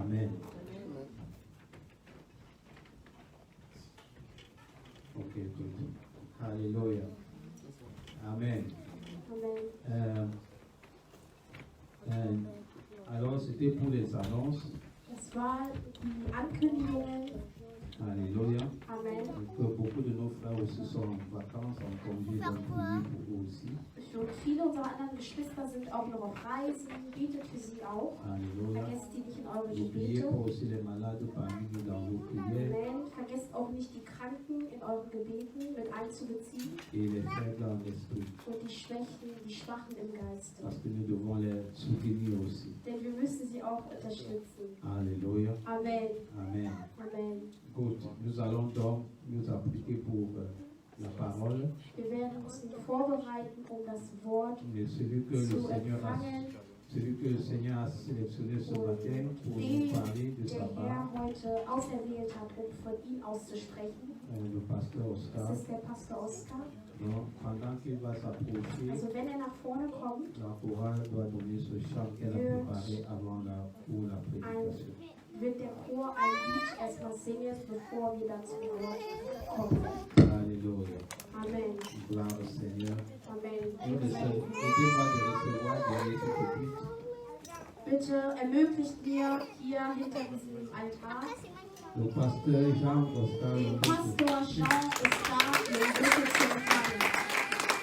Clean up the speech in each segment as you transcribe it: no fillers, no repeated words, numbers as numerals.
Amen. Ok, good. Alléluia. Amen. Alors, c'était pour les annonces. Das war die Ankündigungen. Alléluia. Amen. Que beaucoup de nos frères aussi sont en vacances, en congé, donc priez pour eux aussi. Und viele unserer anderen Geschwister sind auch noch auf Reisen. Betet für sie auch. Alléluia. Vergesst sie nicht in eure N'oubliez Gebete. pas aussi les malades parmi nous dans vos prières. Amen. Vergesst auch nicht die Kranken in euren Gebeten mit einzubeziehen. Et les faibles en esprit. Und die Schwachen im Geiste. Parce que nous devons les soutenir aussi. Denn wir müssen sie auch unterstützen. Alléluia. Amen. Amen. Amen. Good. Nous allons donc nous appliquer pour la parole. Wir werden uns vorbereiten, das Wort Mais celui que zu empfangen. Celui que le Seigneur a sélectionné ce matin pour nous parler de sa der Herr part, heute auserwählt hat, von ihm auszusprechen. le pasteur Oscar. Das ist der Pastor Oscar. Donc, pendant qu'il va s'approcher, Also wenn nach vorne kommt, la chorale doit donner ce chant qu'elle a préparé avant pour la prédication. wird der Chor ein Lied erstmal singen, bevor wir dann zum Wort kommen. Alléluia. Amen. Gloire au Seigneur. Amen. Aidez-moi de recevoir derrière ce pupitre. Bitte ermöglicht mir hier hinter diesem Altar, Le pasteur Jean-Oscar den Pastor Jean Oscar den Rücken zu empfangen.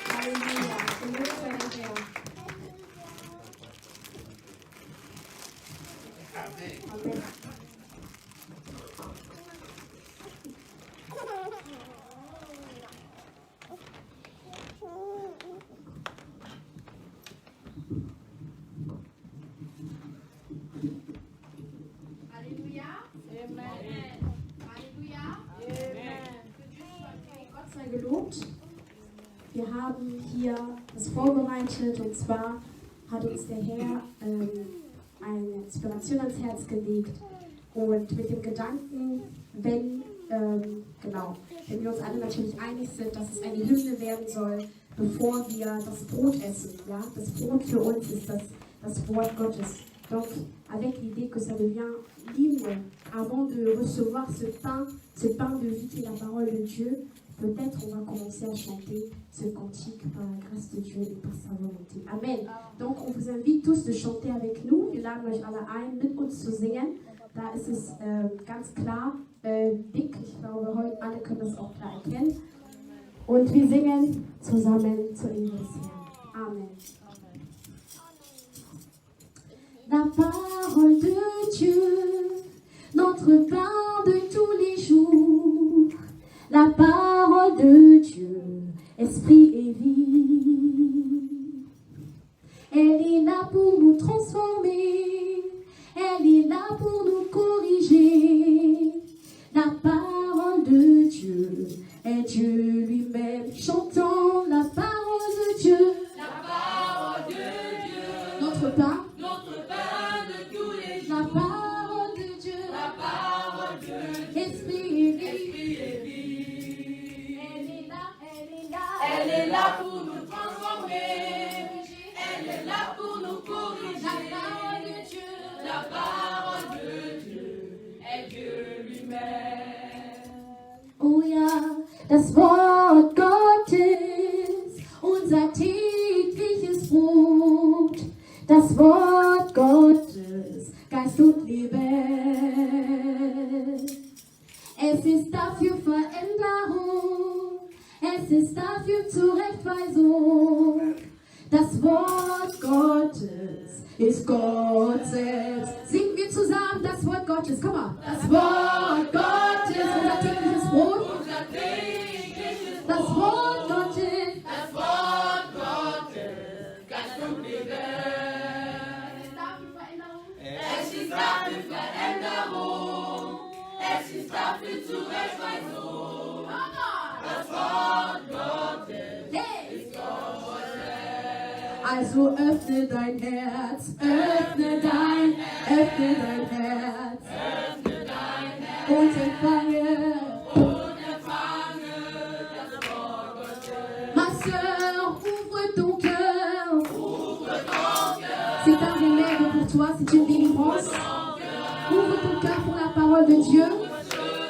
Halleluja. Gelobt sei der Herr. Amen. Alléluia. Amen. Alléluia. Amen. Gott sei gelobt. Wir haben hier das vorbereitet und zwar hat uns der Herr eine Inspiration ans Herz gelegt und mit dem Gedanken, wenn wir uns alle natürlich einig sind, dass es eine Hymne werden soll, bevor wir das Brot essen. Ja? Das Brot für uns ist das Wort Gottes. Donc, avec l'idée que ça devient l'hymne, avant de recevoir ce pain de vie qui est la parole de Dieu, peut-être on va commencer à chanter ce cantique par la grâce de Dieu et par sa volonté. Amen. Donc, on vous invite tous de chanter avec nous. Wir laden euch alle ein, mit uns zu singen. Da ist es ganz klar, dick. Ich glaube, heute alle können das auch klar erkennen. Und wir singen zusammen zur Ehre des Herrn. Amen. La parole de Dieu, notre pain de tous les jours. La parole de Dieu, esprit et vie. Elle est là pour nous transformer, elle est là pour nous corriger. La parole de Dieu est Dieu lui-même. Chantons la parole de Dieu. La parole de Dieu. Notre pain. La parole de Dieu, Esprit et vie. esprit et vie. Elle Elle est là pour nous transformer. Elle est là pour nous corriger. La parole de Dieu. La parole de Dieu est Dieu lui-même. Oh ja, das Wort Gottes, unser tägliches Brot. Das Wort Gottes, Geist und Leben. Es ist dafür Veränderung, es ist dafür Zurechtweisung. Das Wort Gottes ist Gott selbst. Singen wir zusammen das Wort Gottes. Komm mal. Das Wort Gottes, unser tägliches Brot. Unser tägliches Das Brot. Wort Gottes. Das Wort Gottes, Geist und Leben. Es ist dafür Veränderung. Es ist dafür Zurechtweisung. Das Wort Gottes ist Gott selbst. Also öffne dein Herz, öffne dein Herz. Öffne dein Herz Und empfange. und empfange das Wort Gottes. Ma sœur, ouvre ton cœur. Ouvre ton cœur, C'est un remède pour toi, c'est une délivrance. Ouvre ton cœur pour la parole de Dieu.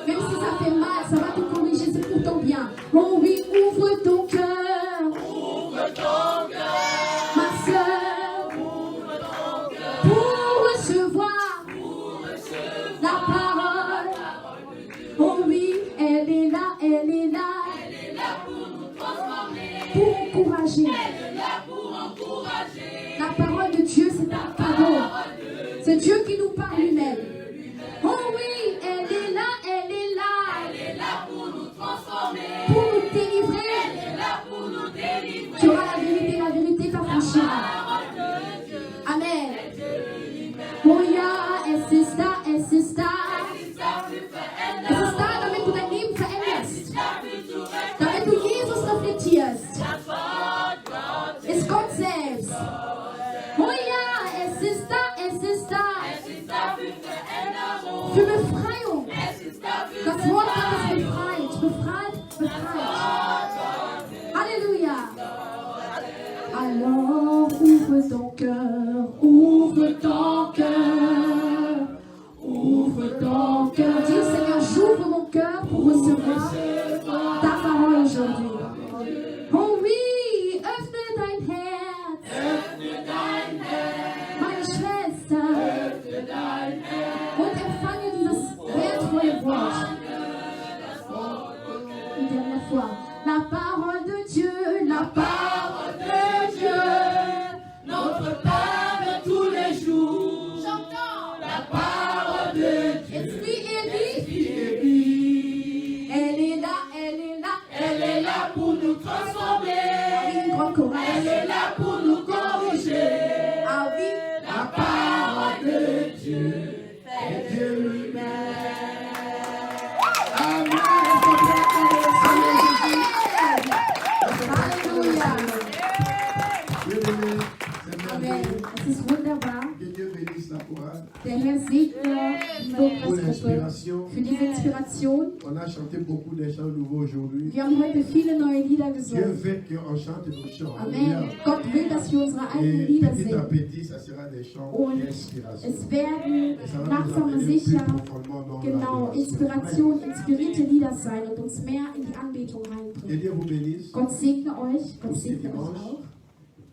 Même si ça fait mal, ça va te corriger, c'est pour ton bien. Oh oui, ouvre ton cœur. Ma soeur, pour recevoir la parole. Oh oui, elle est là, elle est là. Pour encourager. La parole de Dieu, c'est un cadeau. C'est Dieu qui nous parle lui-même. Oh oui, elle est là, elle est là. Pour nous délivrer. Tu auras la vérité t'affranchira. Amen. Oh ja, es ist da, es ist da. Es ist da, damit du dein Leben veränderst. Damit du Jesus reflektierst. Ist Gott selbst. Oh ja, es ist da, es ist da. Für Befreiung. Das Wort Gottes befreit, befreit, befreit. Alléluia. Alors ouvre ton cœur, ouvre ton cœur, ouvre ton cœur. Dis au Seigneur, j'ouvre mon cœur pour recevoir ta parole aujourd'hui. Oh oui, öffne dein Herz, meine Schwester, und empfange dieses wertvolle Wort. Une dernière fois, la parole de Dieu, la parole de Dieu, Notre pain de tous les jours. j'entends La parole de Dieu. Esprit Élie, elle est là, elle est là, Elle est là pour nous transformer. avec une grande chorale. Elle est là pour nous corriger. Ah oui, La parole de Dieu est Dieu lui-même. Amen. Halleluja. Bienvenue, c'est Amen. merveilleux. Es ist wunderbar. Que Dieu bénisse la chorale Der Herr segne die pour Lobpreisgruppe l'inspiration. für diese Inspiration. On a chanté beaucoup de chants nouveaux aujourd'hui. Wir haben heute viele neue Lieder Dieu gesungen. veut qu'on chante nos chants. Amen. Alléluia. Gott will, dass wir unsere eigenen Et Lieder petit à singen. petit, ça sera des chants Und d'inspiration. es werden Et ça va nous langsam und amener sicher plus profondément dans genau l'adoration. Inspiration, inspirierte Lieder sein und uns mehr in die Anbetung Que reinbringen. Dieu vous bénisse. Gott segne euch, Gott Pour ces segne euch dimanches. auch.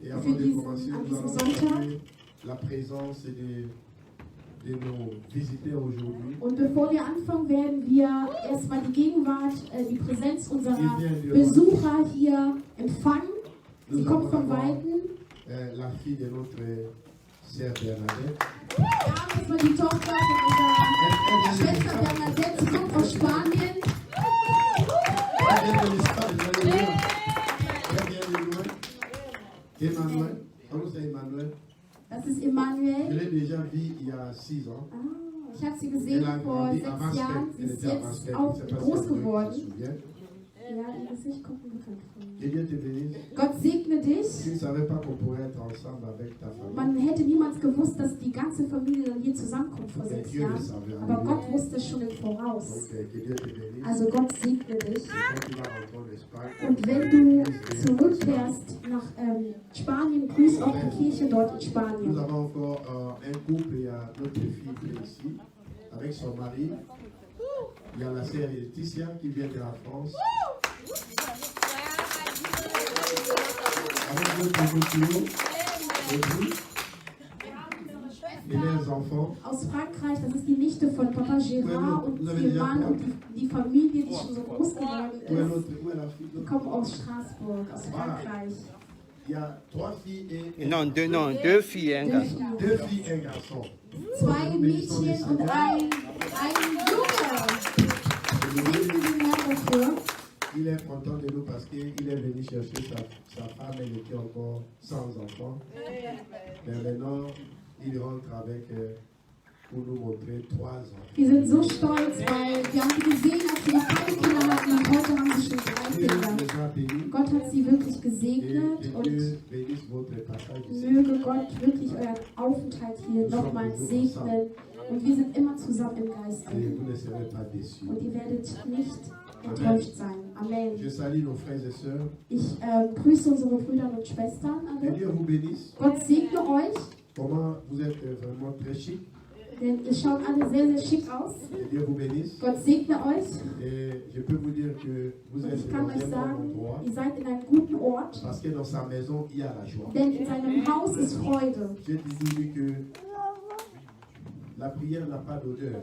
Et avant Für de diesen- commencer, an nous diesem allons Sonntag. saluer la présence de nos visiteurs aujourd'hui. Und bevor wir anfangen, werden wir erstmal die Gegenwart, die Präsenz unserer Besucher hier empfangen. Sie Nous kommt allons von avoir Weitem. la fille de notre sœur Bernadette. Wir haben erstmal die Tochter von unserer Schwester Bernadette. Sie kommt aus Spanien. Elle vient de l'Espagne, vous allez voir. Elle vient de loin. Emmanuel. Comment c'est Emmanuel? Das ist Je Emmanuel. l'ai déjà vu il y a 6 ans. Ah, ich habe sie gesehen vor 6 Jahren. Sie ist jetzt auch groß geworden. Ja, ihr Gesicht kommt mir bekannt vor. Que Dieu te bénisse. Gott segne dich. Tu ne savais pas qu'on pourrait être ensemble avec ta famille. Man hätte niemals gewusst, dass die ganze Familie dann hier zusammenkommt vor 6 Dieu le Jahren. savait. Aber Gott wusste es schon im Voraus. Donc, que Dieu te bénisse. Also Gott segne dich. Et quand tu vas rentrer en Espagne, Und wenn du zurückkehrst nach Spanien, grüß auch die Kirche dort in nous Spanien. avons encore un couple, il y a notre fille qui est ici, avec son mari. Il y a la sœur Laetitia qui vient de la France. Avec notre monsieur, et leurs enfants. Aus Frankreich, das ist die Nichte von Papa Gérard und ihr Mann und die Familie, die schon so groß geworden Où est, ist. où est la fille? Die kommen aus Straßburg, aus Frankreich. Il y a 3 filles et Non, deux filles et un garçon. 2 filles et un garçon. 2 Mädchen und ein Junge. Segnen den Herrn dafür. Il est content de nous parce qu'il est venu chercher sa femme, elle était encore sans enfant. Mais maintenant, il rentre avec, pour nous montrer 3 enfants. Wir sind so stolz, weil wir haben sie gesehen, als sie noch keine Kinder hatten und heute haben sie schon 3 Dieu Kinder. nous a bénis Gott hat sie wirklich et gesegnet que und Dieu bénisse votre passage ici. möge Gott wirklich euren Aufenthalt hier nochmals segnen. Und wir sind immer zusammen im Geiste. Et vous ne serez pas déçus. Und ihr werdet nicht enttäuscht sein. Amen. Je salue nos frères et sœurs. Ich grüße unsere Brüder und Schwestern Que alle. Dieu vous bénisse. Gott segne euch. Comment vous êtes vraiment très chic. Denn ihr schaut alle sehr, sehr schick aus. Que Dieu vous bénisse. Gott segne euch. Et je peux vous dire que vous Und êtes ich kann dans euch un bon sagen, endroit. ihr seid in einem guten Ort. Parce que dans sa maison, il y a la joie. Denn in seinem Haus ist Freude. J'ai toujours dit que la prière n'a pas d'odeur.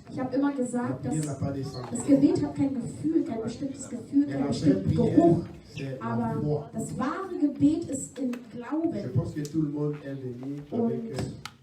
Ich habe immer La gesagt, prière n'a dass pas de das sentiment. Gebet hat kein Gefühl, kein bestimmtes Gefühl, Mais keinen la vraie bestimmten prière, Geruch. c'est la Aber foi. das wahre Gebet ist im Je Glauben. pense que tout le monde est venu avec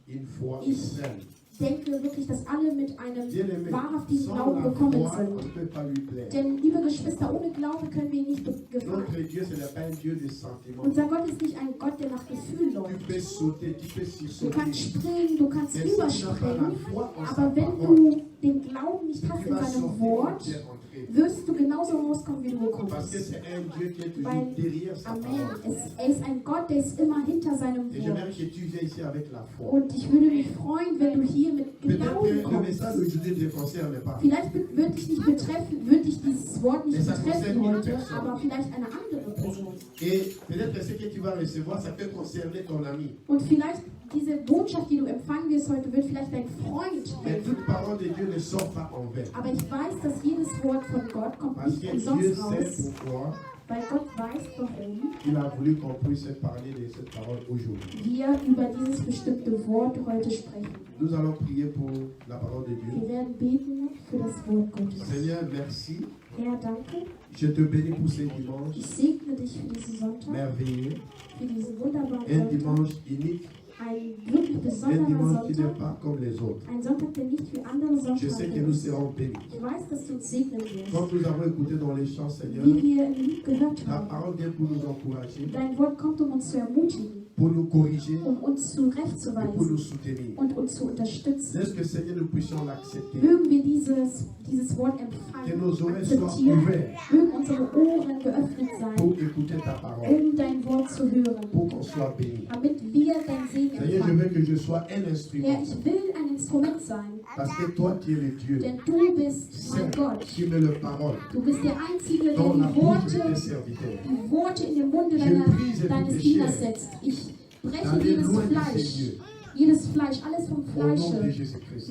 une foi Ich saine. denke wirklich, dass alle mit einem Bien aimé, wahrhaftigen sans Glauben la gekommen foi, on ne sind. peut pas lui plaire. Denn, liebe Geschwister, ohne Glaube können wir ihm nicht gefallen. Notre Dieu, ce n'est pas un Dieu de sentiments. Unser Gott ist nicht ein Gott, der nach Gefühl Tu läuft. peux sauter, tu peux Du sursauter. kannst springen, du kannst Mais si tu n'as pas la überspringen, foi en sa aber wenn parole, du den Glauben nicht hast tu in vas seinem sortir Wort, quand tu es entré. wirst du genauso rauskommen, wie du gekommen Parce que bist. c'est un Dieu qui est toujours Weil, derrière sa Amen, parole. er ist ein Gott, der ist immer hinter seinem Et j'aimerais Wort. que tu viennes ici avec la foi. Und ich würde mich freuen, wenn du hier mit Peut-être Glauben que le kommst. message d'aujourd'hui ne te concerne pas. Vielleicht wird dich nicht betreffen, wird dich dieses Wort nicht Mais ça betreffen concerne une heute, personne. aber vielleicht eine andere Person. Et peut-être que ce que tu vas recevoir, ça peut concerner ton ami. Und vielleicht diese Botschaft, die du empfangen wirst heute, wird vielleicht dein Freund Mais helfen. toute parole de Dieu ne sort pas en vain. Aber ich weiß, dass jedes Wort von Gott kommt Parce nicht que Dieu umsonst raus, sait pourquoi weil Gott weiß, warum il a voulu qu'on puisse parler de cette parole aujourd'hui. wir über dieses bestimmte Wort heute sprechen. Nous allons prier pour la parole de Wir Dieu. werden beten für das Wort Gottes. Seigneur, merci. Herr, danke. Je te bénis pour ce dimanche Ich segne dich für diesen Sonntag, merveilleux. für diesen wunderbaren Un Sonntag. dimanche unique. Ein wirklich Un besonderer dimanche qui n'est Sonntag. pas comme les autres. Ein Sonntag, der nicht wie andere Je sais Sonntage que nous ist. serons bénis. Ich weiß, dass du uns segnen wirst. Quand nous avons écouté dans les chants, Seigneur, Wie wir im Lied gehört la haben. parole vient pour nous encourager, Dein Wort kommt, um uns zu ermutigen, pour nous corriger um uns et pour nous zurechtzuweisen soutenir. und uns zu unterstützen. Laisse que, Seigneur, nous puissions l'accepter. Mögen wir dieses Wort Que empfangen, nos oreilles soient akzeptieren. ouvertes Mögen unsere Ohren geöffnet sein, pour écouter ta parole, um dein Wort zu hören, pour qu'on soit bénis. damit wir dein Segen Seigneur, je empfangen. veux que je sois un Herr, instrument. ich will ein Instrument sein, Parce que toi, tu es le Dieu. denn du bist mein Saint, Gott. qui met le parole Du bist der Einzige, der dans la die bouche de tes Worte serviteurs. die Worte in den Munde Je brise tout deines péché. Dieners setzt. Ich breche D'aller jedes loin de Fleisch, ces lieux. jedes Fleisch, alles vom Au nom de Fleische Jésus-Christ.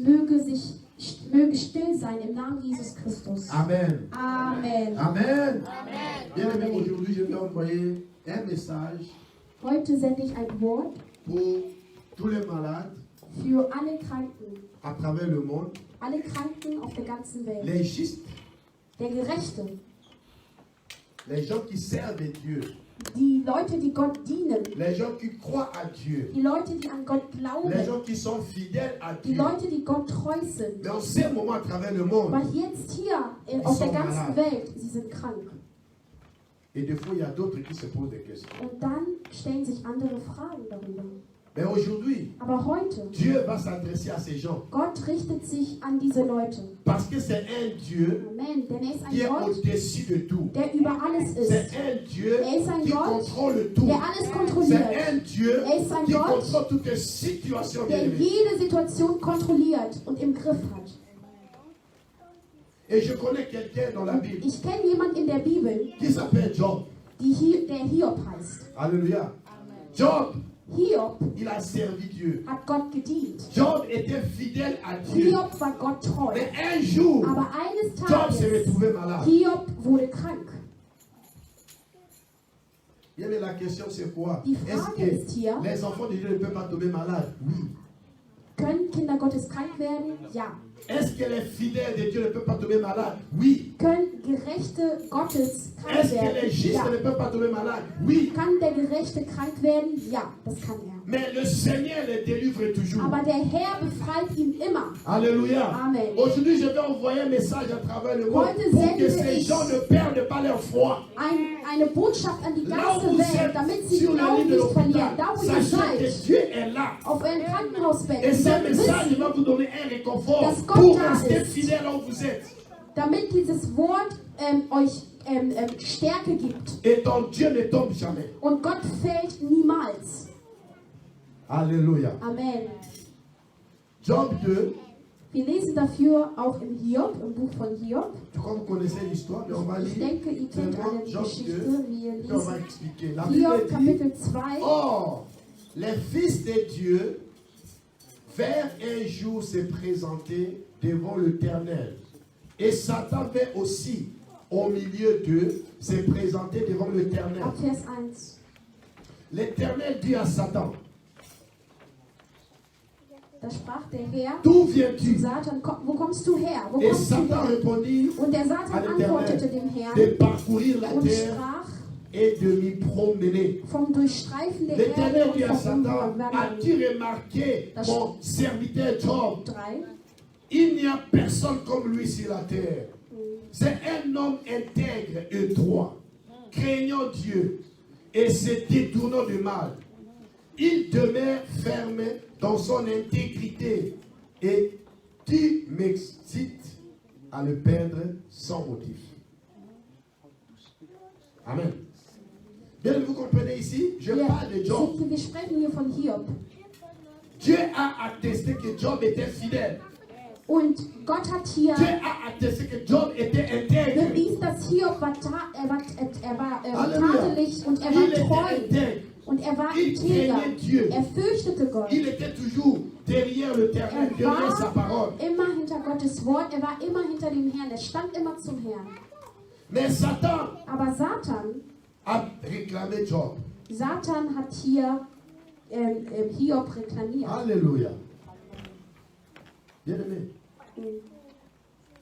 möge still sein im Namen Jesus Christus. Amen. Amen. Amen. Bien aimé, aujourd'hui, je vais envoyer un message Heute sende ich ein Wort pour tous les malades für alle Kranken, à travers le monde, alle Kranken auf der ganzen Welt. les justes, Der Gerechte, les gens qui servent Dieu, die Leute, die Gott dienen, les gens qui croient à Dieu, die Leute, die an Gott les glauben, gens qui sont fidèles à die Dieu. Leute, die Gott treu sind. Mais en ce moment, à travers le monde, Aber jetzt hier auf der ganzen Welt, sie sind krank. et des fois, il y a d'autres qui se posent des questions. Und dann stellen sich andere Fragen darüber. Mais aujourd'hui, Aber heute, Dieu va s'adresser à ces gens. Gott richtet sich an diese Leute. Parce que c'est un Dieu Amen. Denn er ist qui est ein Gott, au-dessus de tout. der über alles C'est ist. un Dieu Er ist ein qui Gott, contrôle tout. der alles C'est kontrolliert. un Dieu Er ist ein qui Gott, contrôle toutes les situations. der bien-aimés. jede Situation kontrolliert und im Griff hat. Et je connais quelqu'un dans la Bible Ich kenne jemanden in der Bibel, qui s'appelle Job. der Hiob heißt. Alléluia. Job, Hiob il a servi Dieu. hat Gott gedient. Job était fidèle à Dieu. Hiob war Gott treu. Mais un jour, Aber eines Job s'est Tages, retrouvé malade. Hiob wurde krank. Bien, mais la question c'est quoi? Die Est-ce Frage ist hier, que les enfants de Dieu ne peuvent pas tomber malades? Oui. können Kinder Gottes krank werden? Ja. Est-ce que les fidèles de Dieu ne peuvent pas tomber malades? Oui. Können Gerechte Gottes krank Est-ce que les werden? justes Ja. ne peuvent pas tomber malades? Oui. Kann der Gerechte krank werden? Ja, das kann er. Mais le Seigneur les délivre toujours. Aber der Herr befreit ihn immer. Alléluia. Amen. Aujourd'hui, je vais envoyer un message à travers le monde Heute pour que sende ces ich gens ne perdent pas leur foi. Eine Botschaft an die Là ganze où vous Welt, êtes damit sie sur la Glauben ligne de nicht verlieren. l'hôpital, Da, wo ihr sachez que seid, Dieu est là. auf eurem Krankenhausbett, Et ihr ce sollt message wissen, va vous donner un réconfort Das Gott pour da rester ist. fidèle là où vous êtes. damit dieses Wort euch Stärke gibt. Et ton Dieu ne tombe jamais. Und Gott fällt niemals. Alléluia. Amen. Job 2, Wir lesen dafür auch im Hiob, im Buch von Hiob. je crois que vous connaissez l'histoire, mais on va Ich lire denke, ihr kennt seulement alle die Job 2, Geschichte. Wir et on va lesen expliquer. La Bible Hiob dit, Kapitel 2. or, les fils de Dieu vers un jour se présenter devant l'Éternel. Et Satan vint aussi au milieu d'eux se présenter devant l'Éternel. Ab Vers 1. L'Éternel dit à Satan, Da sprach der Herr d'où zu viens-tu? Satan, wo kommst du her? Wo Et kommst du Satan her? répondit Und der à Satan antwortete dem l'Éternel de Herrn parcourir la und terre sprach, et de m'y promener. vom Durchstreifen der L'Éternel Erde dit à und vom Satan, Umwandern. as-tu remarqué mon serviteur Job? 3. Il n'y a personne comme lui sur la terre. C'est un homme intègre et droit, craignant Dieu et se détournant du mal. Il demeure ferme dans son intégrité et tu m'excites à le perdre sans motif. Amen. Bien, vous comprenez ici, je parle de Job. Seht ihr, wir sprechen hier von Hiob. Dieu a attesté que Job était fidèle. Und Gott hat hier Dieu a attesté que Job était intègre. bewies, dass Hiob war Halleluja. tadelig und er Il war était treu intègre. und er war Il integer. craignait Dieu. Er fürchtete Gott. Il était toujours derrière l'Éternel, Er derrière sa parole. war immer hinter Gottes Wort, er war immer hinter dem Herrn, er stand immer zum Herrn. Mais Satan Aber Satan a réclamé Job. Satan hat hier Hiob reklamiert. Alléluia. Bien-aimé,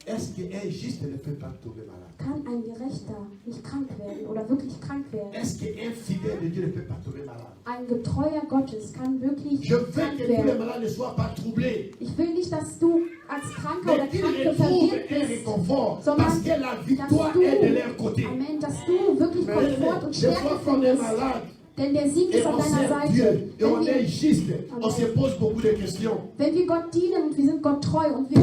est-ce qu'un juste ne peut pas tomber malade? Kann ein Gerechter nicht krank werden oder wirklich krank werden? Est-ce qu'un fidèle de Dieu ne peut pas tomber malade? Ein Getreuer Gottes kann wirklich Je veux krank que tous les werden. malades ne soient pas troublés. Ich will nicht, dass du als Kranker oder Mais qu'ils Kranke retrouvent verwirrt un bist, réconfort. sondern Parce que la dass victoire du, est de leur côté. Amen, dass du wirklich Komfort und Des Stärke fois qu'on est findest, malade denn der Sieg et ist auf on deiner sert Dieu Seite. et on est juste, on se pose beaucoup de questions. Wenn wir Gott dienen und wir sind Gott treu und wir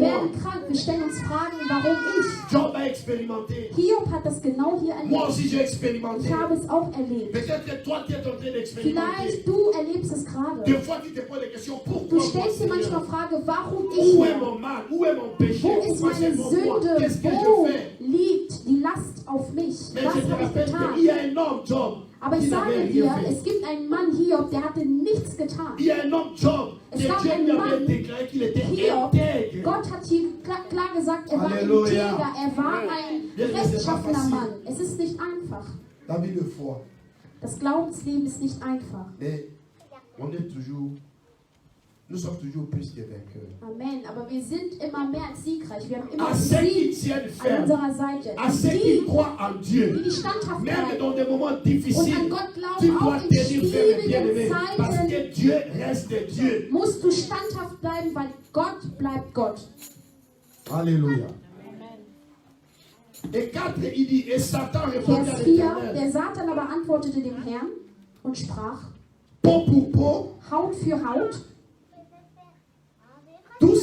werden krank, wir stellen uns Fragen, warum ich? Job a expérimenté. Hiob hat das genau hier Moi erlebt. aussi j'ai expérimenté. Ich habe es auch erlebt. Peut-être que toi tu es en train d'expérimenter. Vielleicht du erlebst es gerade. Des fois tu te poses des questions. Du Pourquoi moi, stellst dir manchmal Seigneur? Frage, warum ich? Où est mon mal? Où est mon péché? Wo ist Pourquoi c'est meine mon moi? Sünde? Qu'est-ce que Wo je fais? liegt die Last auf mich? Mais Was je te habe ich rappelle getan? qu'il y a un homme, Job, Aber ich qui sage n'avait dir, rien fait. es gibt einen Mann Hiob, der hatte nichts getan. Il y a un homme, Job, que Es gab Dieu einen lui avait Mann, déclaré qu'il était Hiob, intègre. Gott hat hier klar gesagt, er war Halleluja. integer, er war ein rechtschaffener Mann. Es ist nicht einfach. La vie de foi. Das Glaubensleben ist nicht einfach. Mais on est toujours, nous sommes toujours plus que vainqueurs. Amen. Aber wir sind immer mehr als siegreich. Wir haben immer À den ceux qui Sieg tiennent an ferme, unserer Seite. à ceux qui Die, croient en Dieu, die standhaft même bleiben dans des moments und difficiles, an Gott tu glauben, dois auch in tenir ferme, bien-aimé, schwierigen parce Zeiten, que Dieu reste Dieu. musst du standhaft bleiben, weil Gott bleibt Gott. Alléluia. Et 4, il dit, et Satan répondit à Vers 4, l'Éternel, der Satan aber antwortete dem Herrn und sprach, peau pour peau, Haut für Haut, tout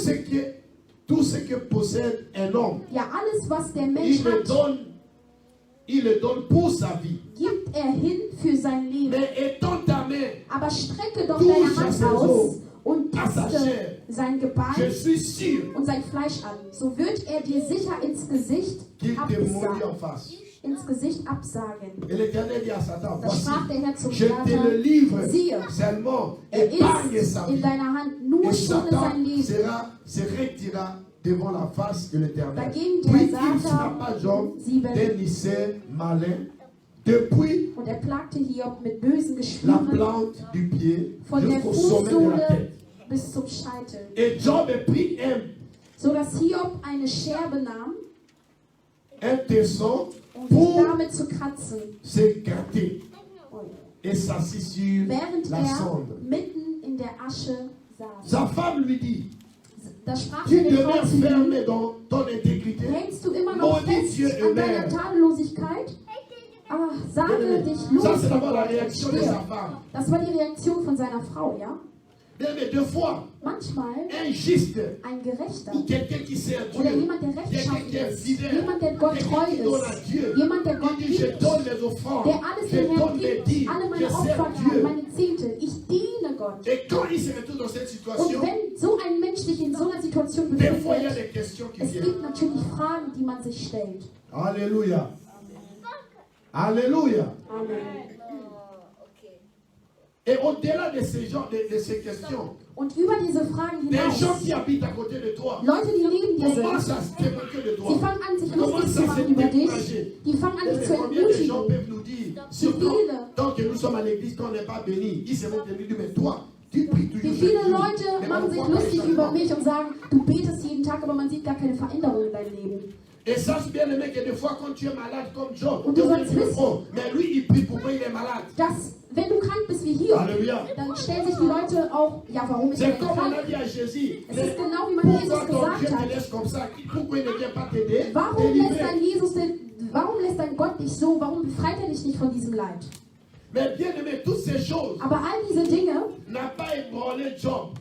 ce que possède un homme, ja alles, was der Mensch hat, il le donne pour sa vie. gibt er hin für sein Leben. Mais étends ta main, Aber strecke doch Touche deine Hand ses aus os, und à sa taste chair. sein Gebein Je suis sûr und sein Fleisch an. So wird er dir sicher ins Gesicht qu'il te maudit en absagen. face. Ins Gesicht absagen. Et l'Éternel dit à Satan, Da voici, sprach der Herr zum je te le Satan, livre siehe, seulement, er épargne ist sa in vie. deiner Hand, nur Et schone Satan sein Leben. se retirera devant la face de l'Éternel. Dagegen der Puis il ne Satan frappe Job 7. d'un lycée malin, depuis Und er plagte Hiob mit bösen la Geschwüren plante du pied von der jusqu'au sommet de la Fußsohle tête. bis zum Scheitel. Et Job prit So dass Hiob eine Scherbe nahm, un tesson um sich pour damit zu kratzen, se gratter et s'assit sur während la er cendre. mitten in der Asche saß. Sa femme lui dit, Da sprach tu er die Frau demeures zu ihm, ferme dans ton intégrité. hältst du immer noch Maudit fest Dieu et an deiner mère. Tadellosigkeit? Aber sage dich Ça, los c'est d'abord la und réaction de sa stirb. femme. Das war die Reaktion von seiner Frau, ja? Bien, mais deux fois, Manchmal un juste ein Gerechter ou quelqu'un qui sert oder Dieu, jemand, der quelqu'un rechtschaffen qui est ist, fidèle, jemand, der Gott treu quelqu'un qui donne à ist, Dieu, jemand, der Gott il dit, je liebt, donne les offrandes, der alles je dem Herrn donne les gibt, dîmes, alle je meine sers Opfergaben, Dieu. meine Zehntel, ich diene Gott. Et quand il se retrouve dans cette Und situation, wenn so ein Mensch sich in so einer Situation des fois il y a befindet, des questions qui es viennent. gibt natürlich Fragen, die man sich stellt. Alléluia. Alléluia. Amen. Et au-delà de ces gens, de ces questions, Und über diese Fragen des gens hinaus, qui habitent à côté de toi, Leute, die neben dir commencent sind, à se démoquer de sie toi. fangen an, sich Commencent lustig zu à se machen über dich. décourager. Die fangen an, dich zu Combien de gens entmutigen. peuvent nous dire, surtout tant que nous sommes à l'église, qu'on n'est pas bénis, ils se vont te dire, mais toi, tu pries toujours. Wie viele chaque jour. Leute Mais machen on sich voit pas lustig les über changements. mich und sagen, du betest jeden Tag, aber man sieht gar keine Veränderung in deinem Leben. Et sache bien aimé que des fois quand tu es malade comme Job, Und tu du vas sollst dire, wissen, oh, mais lui il prie pourquoi il est malade. dass, wenn du krank bist wie hier, Alléluia. dann stellen sich die Leute auch, ja, warum ist er C'est denn comme on krank? a dit à Jésus, Es mais ist genau wie man Jesus pourquoi ton Dieu gesagt te hat. laisse comme ça? Pourquoi il ne vient pas t'aider? Warum Te lässt livrer? dein Jesus denn, warum lässt dein Gott dich so, warum befreit er dich nicht von diesem Leid? Mais bien aimé, toutes ces choses Aber all diese Dinge, n'a pas ébranlé Job.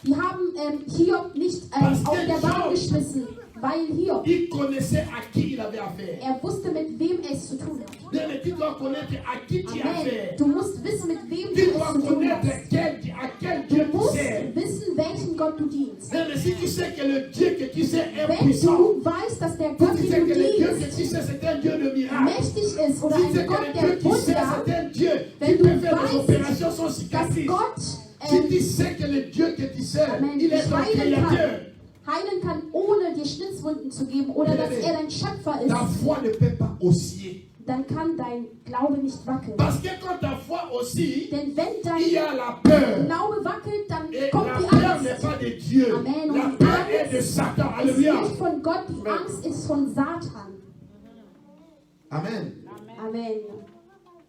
die haben Hiob nicht auf der Bahn geschmissen, weil Hiob, Il connaissait à qui il avait affaire. er wusste, mit wem er es zu tun hat. Bien aimé, tu dois connaître à qui tu as Amen. affaire. Du musst wissen, mit wem Tu du dois es zu tun connaître hast. à quel Dieu Du tu musst sers. wissen, welchen Gott du dienst. Mais si tu sais que le Dieu que tu sais est Wenn puissant, du weißt, dass der Gott, tu den sais du que le Dieu que dienst, tu sais c'est un Dieu de miracles. mächtig ist oder Tu ein sais que Gott le der Dieu qui sert Wunder, c'est un Dieu wenn qui du peut faire des weißt, opérations sans dass cicatrice. Gott Si tu sais que le Dieu que tu sers, Amen, il est dich ton heilen créateur, kann, ohne dir Schnitzwunden zu geben oder dass er dein Schöpfer ta ist, foi ne peut pas osciller. dann kann dein Glaube nicht wackeln. Parce que quand ta foi oscille, Denn wenn il y dein a la peur. Glaube wackelt, dann Et kommt la die peur n'est Angst. pas de Dieu. Amen. La Und peur die est de Angst Satan. ist Alléluia. nicht von Gott, die Angst ist von Satan. Amen. Amen.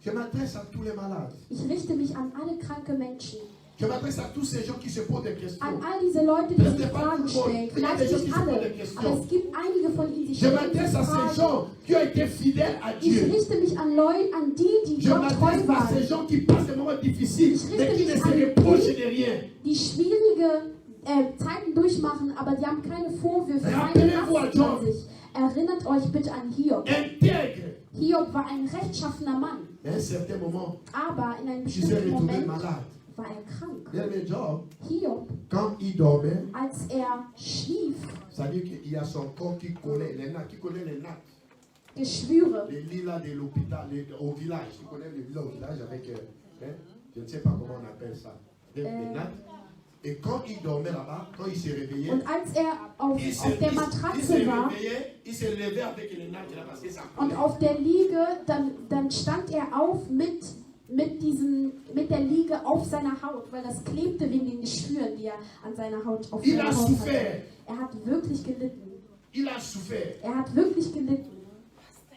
Je m'adresse à tous les malades. Ich richte mich an alle kranke Menschen, Je m'adresse à tous ces gens qui se posent des questions. an all diese Leute, die sich Fragen stellen. Vielleicht nicht alle, aber es gibt einige von ihnen, die Je stellen m'adresse sich à ces Fragen. gens qui ont été fidèles à Ich Dieu. richte mich an Leute, an die Je Gott treu m'adresse à ces waren, gens qui passent des moments difficiles, Ich richte mais qui ne mich se an reprochent die- de rien. die schwierige Zeiten durchmachen, aber die haben keine Vorwürfe, keine Rappelez-vous à Last Job. an sich. Erinnert euch bitte an Hiob. Intègre. Hiob war ein rechtschaffener Mann, Mais à un certain moment, aber in einem il s'est bestimmten retrouvé Moment malade. war er krank. Bien, mais Job, Hiob, quand il dormait, als er schlief, c'est-à-dire qu'il y a son corps qui collait, les nattes, qui collait les nattes. Geschwüre, Les lits là de l'hôpital, au village. Tu connais le village au village avec, je ne sais pas comment on appelle ça, des nattes. Et quand il dormait là-bas, quand il s'est réveillé, und als er auf il der s'est Matratze war réveillé, il s'est levé avec les nattes là parce que ça und collait. auf der Liege, dann stand er auf mit der Liege auf seiner Haut, weil das klebte wegen den Geschwüren, die er an seiner Haut auf Il seiner a Haut souffert. hatte. Er hat wirklich gelitten. Il a souffert. Er hat wirklich gelitten.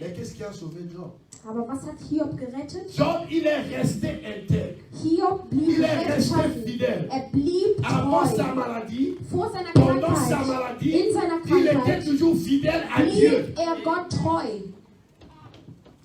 Mais qu'est-ce qui a sauvé Job? Aber was hat Hiob gerettet? Job, il est resté intègre. Hiob blieb Il est resté rechtschaffen. fidèle. Er blieb Avant sa treu. maladie, Vor seiner pendant sa Krankheit, maladie, in seiner il était Krankheit, toujours fidèle à Dieu. blieb er Gott treu.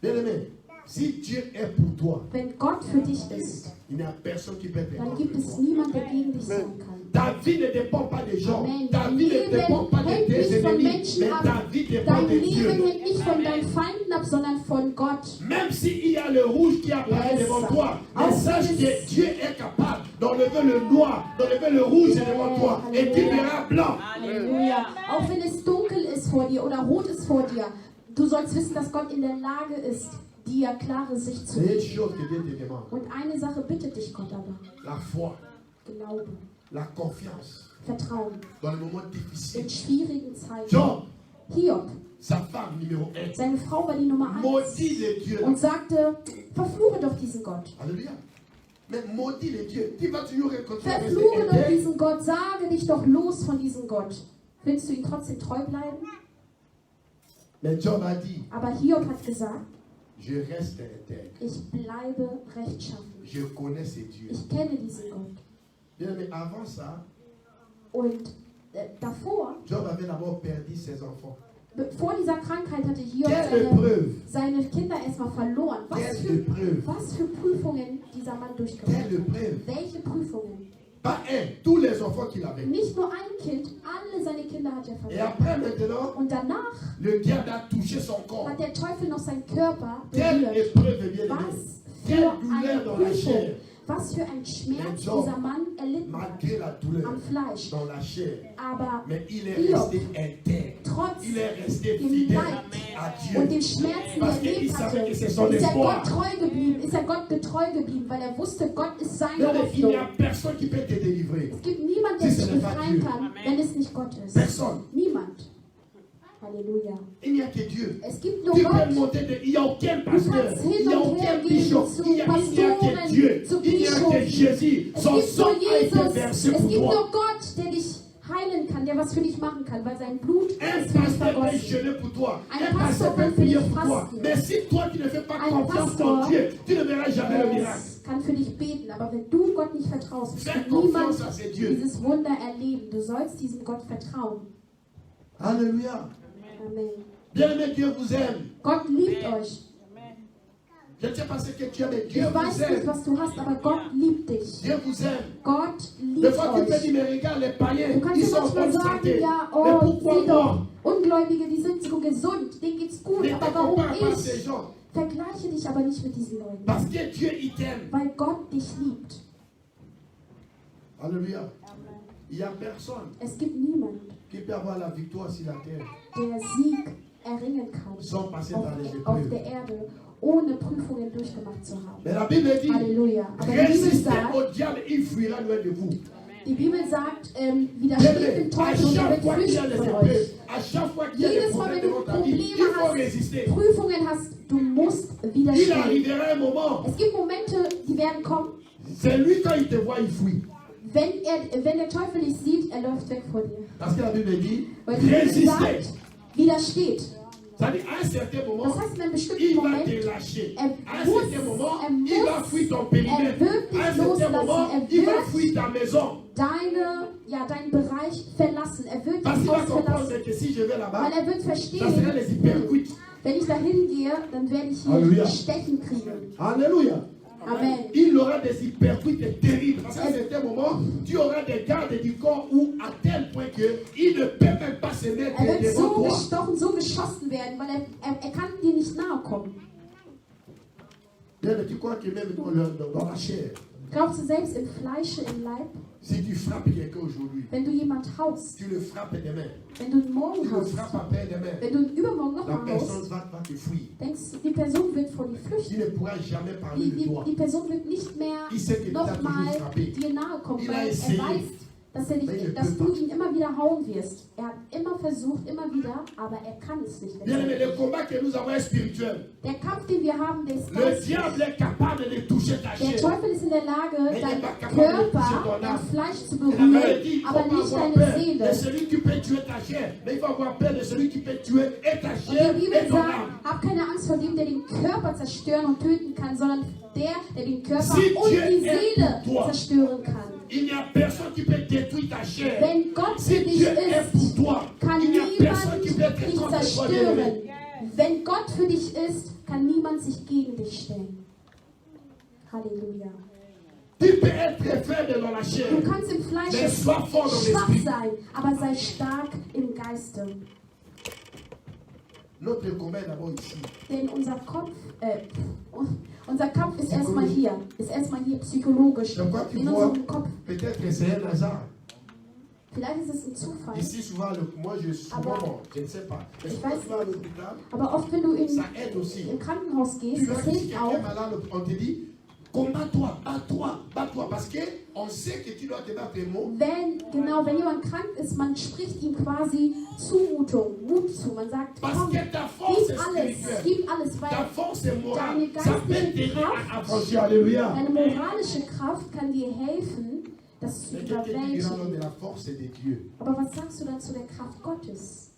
Bien aimé, si Dieu est pour toi, Wenn Gott für dich ist, il n'y a personne qui peut te dann contre gibt es toi. niemand, der gegen dich sein kann. Ta vie ne dépend pas des gens. Amen. Ta Dein vie ne Leben dépend pas de hängt tes nicht von ennemis. Menschen Mais ab. ta vie dépend Dein de Leben Dieu. hängt nicht von deinen Feinden ab, sondern von Gott. Même s'il y a le rouge qui apparaît Yes. devant toi, mais Auch sache wenn que es- Dieu est capable d'enlever le noir, d'enlever le rouge devant toi, et tu Alléluia. verras blanc. Halleluja. Auch wenn es dunkel ist vor dir oder rot ist vor dir, du sollst wissen, dass Gott in der Lage ist, dir klare Sicht zu C'est une geben. chose que Dieu te demande. Und eine Sache bittet dich Gott aber. La foi, Glaube, la confiance Vertrauen dans les moments difficiles. in schwierigen Zeiten. Job, Hiob, sa femme numéro 1, seine Frau war die Nummer 1 maudit les dieux. und sagte, verfluche doch diesen Gott. Alléluia. Mais maudit les dieux. Tu vas toujours continuer à rester Verfluche doch intègre. diesen Gott, sage dich doch los von diesem Gott. Willst du ihm trotzdem treu bleiben? Mais Job a dit, Aber Hiob hat gesagt, je reste intègre. ich bleibe rechtschaffen. Je connais ces dieux. Ich kenne diesen Gott. Bien, mais avant ça, Und davor, Job avait d'abord perdu ses enfants. vor dieser Krankheit hatte Hiob Quelle épreuve! seine Kinder erstmal verloren. Quelle épreuve! Was für Prüfungen dieser Mann durchgemacht Quelle hat. épreuve! Welche Prüfungen? Pas un, tous les enfants qu'il avait. Nicht nur ein Kind, alle seine Kinder hat er Et verloren. après maintenant, Und danach le diable a touché son corps. hat der Teufel noch seinen Körper Quelle berührt. épreuve, bien aimé! Was Quelle für douleur eine dans la Prüfung, chair! was für ein Schmerz Job, dieser Mann erlitten hat Malgré la douleur am Fleisch. dans la chair. Aber Mais il est Hiob, resté intègre. trotz Il est resté dem fidèle. Leid à Dieu. und den Schmerzen, die Parce er qu'il erlebt savait hatte, que c'est son ist er espoir. Gott treu geblieben, ist er Gott getreu geblieben, weil er wusste, Gott ist seine Il Hoffnung. n'y a personne qui peut te délivrer. Es gibt niemanden, der Si dich ce n'est pas befreien Dieu. kann, wenn es nicht Gott ist. Personne. Niemand. Halleluja. Il n'y a que Dieu. Es gibt nur Tu peux Gott. monter il n'y a aucun Du pasteur, kannst hin il n'y a und aucun her bishop, gehen zu il n'y a que Pastoren, Dieu, zu il n'y a que Bischöfen. Jésus. Es Son gibt sang nur a été Jesus. versé Es pour gibt toi. nur Gott, der dich heilen kann, der was für dich machen kann, weil sein Blut Un ist für dich pasteur peut vergossen. jeûner pour toi. Ein Un pasteur Pastor peut kann für prier dich pour toi. fasten. Mais si toi tu ne fais pas Ein confiance Pastor, en Dieu, tu ne verras jamais le miracle. Es kann für dich beten, aber wenn du Gott nicht vertraust, Fais wird niemand confiance à ce Dieu. dieses Wunder erleben. Du sollst diesem Gott vertrauen. Alléluia. Amen. Bien-aimé, Dieu vous aime. Gott liebt euch. Je ne sais pas ce que tu as, mais Dieu Ich vous weiß nicht, aime. was du hast, aber Gott liebt dich. Dieu vous aime. Gott Des liebt fois, tu peux euch. dire, mais regarde, les païens, Du kannst ils dir sont en manchmal bonne sagen, santé. ja, Mais oh, pourquoi sieh moi? doch, Ungläubige, die sind so gesund, denen geht's gut, Ne te aber warum compare pas à ces ich? gens. Vergleiche dich aber nicht mit diesen Leuten, Parce que Dieu, il t'aime. weil Gott dich liebt. Alléluia. Il n'y a personne Es gibt niemanden, qui peut avoir la victoire sur la terre der Sieg erringen kann sans passer par les auf épreuves. der Erde, ohne Prüfungen durchgemacht zu haben. Mais la Bible dit, Halleluja. Aber die Bibel résistez sagt, au diable, il fuira loin de vous. die Bibel sagt, widersteht dem À Teufel und er chaque wird fois qu'il y a flüchten des von épreuves, euch. à chaque fois qu'il y a des Jedes Mal, problèmes wenn dans du ta vie, Probleme il faut hast, résister. Prüfungen hast, du musst Il widerstehen. arrivera un moment, Es gibt Momente, die werden kommen, c'est lui quand il te voit, il fuit. wenn der Teufel dich sieht, er läuft weg vor dir. Parce que la Bible dit, Weil die Bibel résistez. sagt, widersteht. C'est-à-dire, à un certain moment, Das heißt, in einem bestimmten il va Moment, te lâcher. er À un muss, certain moment, er il va fuir ton périmètre. er wird À un dich certain loslassen, moment, er il va wird fuir ta maison. deinen Bereich verlassen. Er wird Parce das qu'il va Haus comprendre verlassen. que si je vais là-bas, Weil er wird ça sera verstehen, les hypercuites. wenn ich da hingehe, dann werde ich Halleluja. hier Stechen kriegen. Alléluia. Amen. Il aura des hypercuites terribles. Parce qu'à un certain moment, tu auras des gardes du corps où, à tel point qu'il ne peut même pas se mettre Er wird devant so toi. gestochen, so geschossen werden, weil er kann dir nicht nahe kommen. Bien, tu crois que même dans la chair, Glaubst du selbst im Fleische, im Leib, si tu frappes quelqu'un aujourd'hui, wenn du jemand haust, tu le frappes demain, wenn du ihn morgen tu le haust, frappes après-demain, wenn du ihn übermorgen la nochmal personne haust, va te fuir. denkst du, die Person wird vor dir Il flüchten. ne pourra jamais parler de toi. Die Person wird nicht mehr Il sait que tu as toujours nochmal frappé. dir nahe kommen, Il a weil er essayé. weiß, dass du ihn immer wieder hauen wirst. Er hat immer versucht, immer wieder, aber er kann es nicht. Bien aimé, le combat que nous avons est spirituel. Der Kampf, den wir haben, der ist Le geistlich. diable est capable de toucher ta Der chair. Teufel ist in der Lage, Mais il deinen n'est pas capable de toucher Körper, ton dein âme. Fleisch zu Il a berühren, dit, il faut aber pas nicht avoir deine peur de Seele. celui qui peut tuer ta chair. Mais il faut avoir peur de celui qui peut tuer et ta Und chair die Bibel et ton sagt, âme. hab keine Angst vor dem, der den Körper zerstören und töten kann, sondern der den Körper Si und Dieu die est Seele pour toi, zerstören kann. Il n'y a personne qui peut détruire ta chair. Wenn Gott für Si dich Dieu est pour ist, toi, kann il n'y a personne niemand qui peut te dich contre toi. zerstören. Wenn Gott für dich ist, kann niemand sich gegen dich stellen. Halleluja. Tu peux être faible dans la chair, Du kannst im Fleisch mais sois fort dans schwach l'esprit. sein, aber sei stark im Geiste. Notre combat est d'abord ici. Denn unser Kampf ist erstmal hier. Ist erstmal hier psychologisch. Donc quand tu In vois, unserem Kopf. peut-être que c'est un hasard. Vielleicht ist es ein Zufall. Ici, souvent, moi, je suis souvent, je ne sais pas. Mais Ich quand weiß tu vas à l'hôpital, Aber oft, wenn du ça aide aussi. im Krankenhaus Tu gehst, verras das que si hilft quelqu'un auch. est malade, on te dit, combat-toi, bats-toi, bats-toi. Parce qu'on sait que tu dois te battre les mots. Wenn jemand krank ist, man spricht ihm quasi Zumutung, Mut zu. Man sagt, Parce komm, que ta force est gib spirituelle. alles, Ta weil force est morale. Deine Ça peut geistliche t'aider Kraft, à affranchir. Alléluia. deine moralische Kraft kann dir helfen, das zu Mais quelqu'un qui dira non, mais überwältigen. la force est de Dieu. Aber was sagst du dann zu der Kraft Gottes?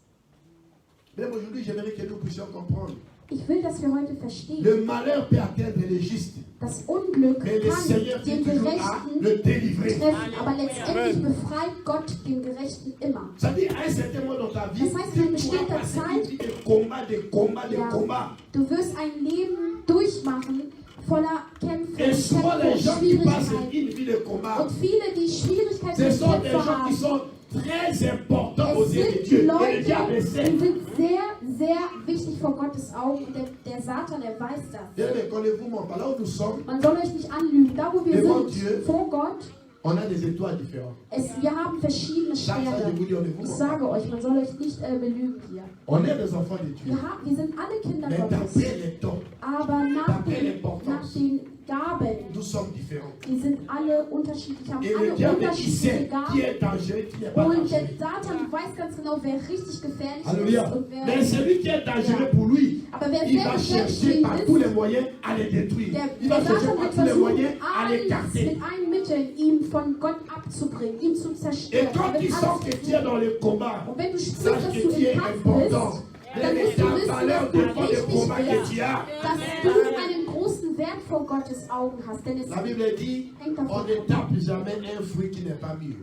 Même aujourd'hui, j'aimerais que nous puissions comprendre. Ich will, dass wir heute verstehen, Le malheur peut atteindre les justes. das Unglück Mais le kann Seigneur den peut toujours à Gerechten le délivrer. treffen, aber letztendlich befreit Gott den Gerechten immer. Ça dit, à un certain moment dans ta vie, Das heißt, tu in pourras bestimmter passer Zeit- une vie de combat, de combat, de Ja. combat. Du wirst ein Leben durchmachen voller Kämpfe, Et souvent, les gens qui passent Schwierigkeiten. une vie de combat, Und viele, die Schwierigkeiten ce und sont des Kämpfe gens qui haben, sont très importants aux es yeux de sind Dieu. Et le Leute, diable sait. die sind sehr, sehr wichtig vor Gottes Augen. Und der Satan, der weiß das. Bien aimé, connaissez-vous mon là où nous sommes, Man soll euch nicht anlügen. Da, wo wir Devant sind, Dieu. vor Gott, On a des étoiles différentes. Wir haben verschiedene Ça, je Sterne. vous dis, on est Ich vous. sage euch, man soll euch nicht belügen hier. On est des enfants de Dieu. Wir sind alle Kinder Mais Gottes. d'après les dons, Aber nach den Gaben, nous sommes différents. die sind alle unterschiedlich, haben Et le alle diable, il unterschiedliche sait qui Gaben. est dangereux, qui n'est pas Und der dangereux. Satan weiß ganz genau, wer richtig gefährlich Alléluia. ist und wer... Mais celui qui est dangereux pour lui, Aber wer il sehr va gefährlich für chercher ihn par tous les ist, moyens à les détruire. Il va der chercher Satan par wird tous les versuchen, moyens à alles l'écarter. mit allen Mitteln ihm von Gott abzubringen, ihn zu Et zerstören. quand Er il wird sent alles que tu es versuchen. dans le combat, Und wenn du spürst, sache dass que du tu es im Kampf important. bist, dann musst Et du la wissen, valeur dass du dépend du wichtig combat que bist, tu as. dass du einen großen Wert vor Gottes Augen hast. Denn es, La Bible dit, hängt on davon ne ab. tape jamais un fruit qui n'est pas mûr.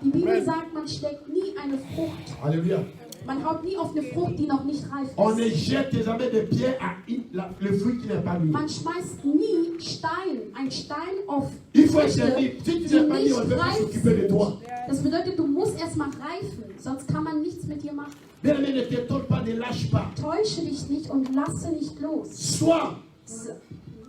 Die Bibel sagt, man schlägt nie eine Frucht. Alléluia. Man haut nie auf eine Frucht, die noch nicht reif On ne ist. jette jamais de pierre à le fruit qui n'est pas mûr. Man schmeißt nie ein Stein auf Il faut Früchte, être mis. Si tu die n'es pas mis, nicht on ne peut pas reif s'occuper de toi. sind. Das bedeutet, du musst erstmal reifen, sonst kann man nichts mit dir machen. Bien aimé, ne t'étonne pas, ne lâche pas. Täusche dich nicht und lasse nicht los. Sois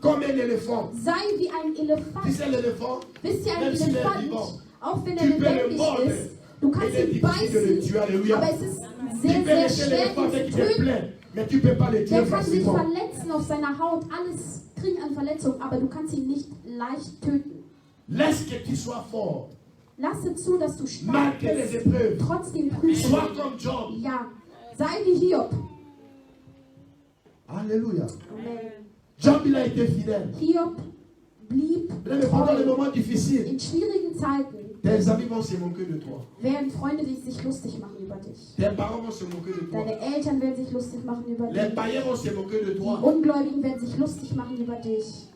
comme un éléphant. Sei wie ein Tu Elefant. sais l'éléphant? Wisst ihr, ein Même s'il est Elefant, vivant, auch wenn er tu peux le lebendig mordre. ist, du kannst Il est ihn difficile de le beißen, tuer, alléluia. aber es ist Tu sehr, peux sehr laisser schwer, l'éléphant ihn avec zu des töten. plaies, mais tu ne peux pas le tuer Der kann sich facilement. verletzen auf seiner Haut, alles kriegen an Verletzungen, aber du kannst ihn nicht leicht töten. Laisse que tu sois fort, Lasse zu, dass du stark malgré les bist, épreuves. trotz den Sois Prüfungen. comme Job. Ja, sei wie Hiob. Alléluia. Amen. Job, il a été fidèle. Hiob blieb Mais pendant les treu. moments difficiles, In schwierigen Zeiten tes amis vont se moquer de toi. werden Freunde sich lustig machen über dich. Tes parents vont se moquer de toi. Deine Eltern werden sich lustig machen über Les dich. païens vont se moquer de Die toi. Ungläubigen werden sich lustig machen über dich.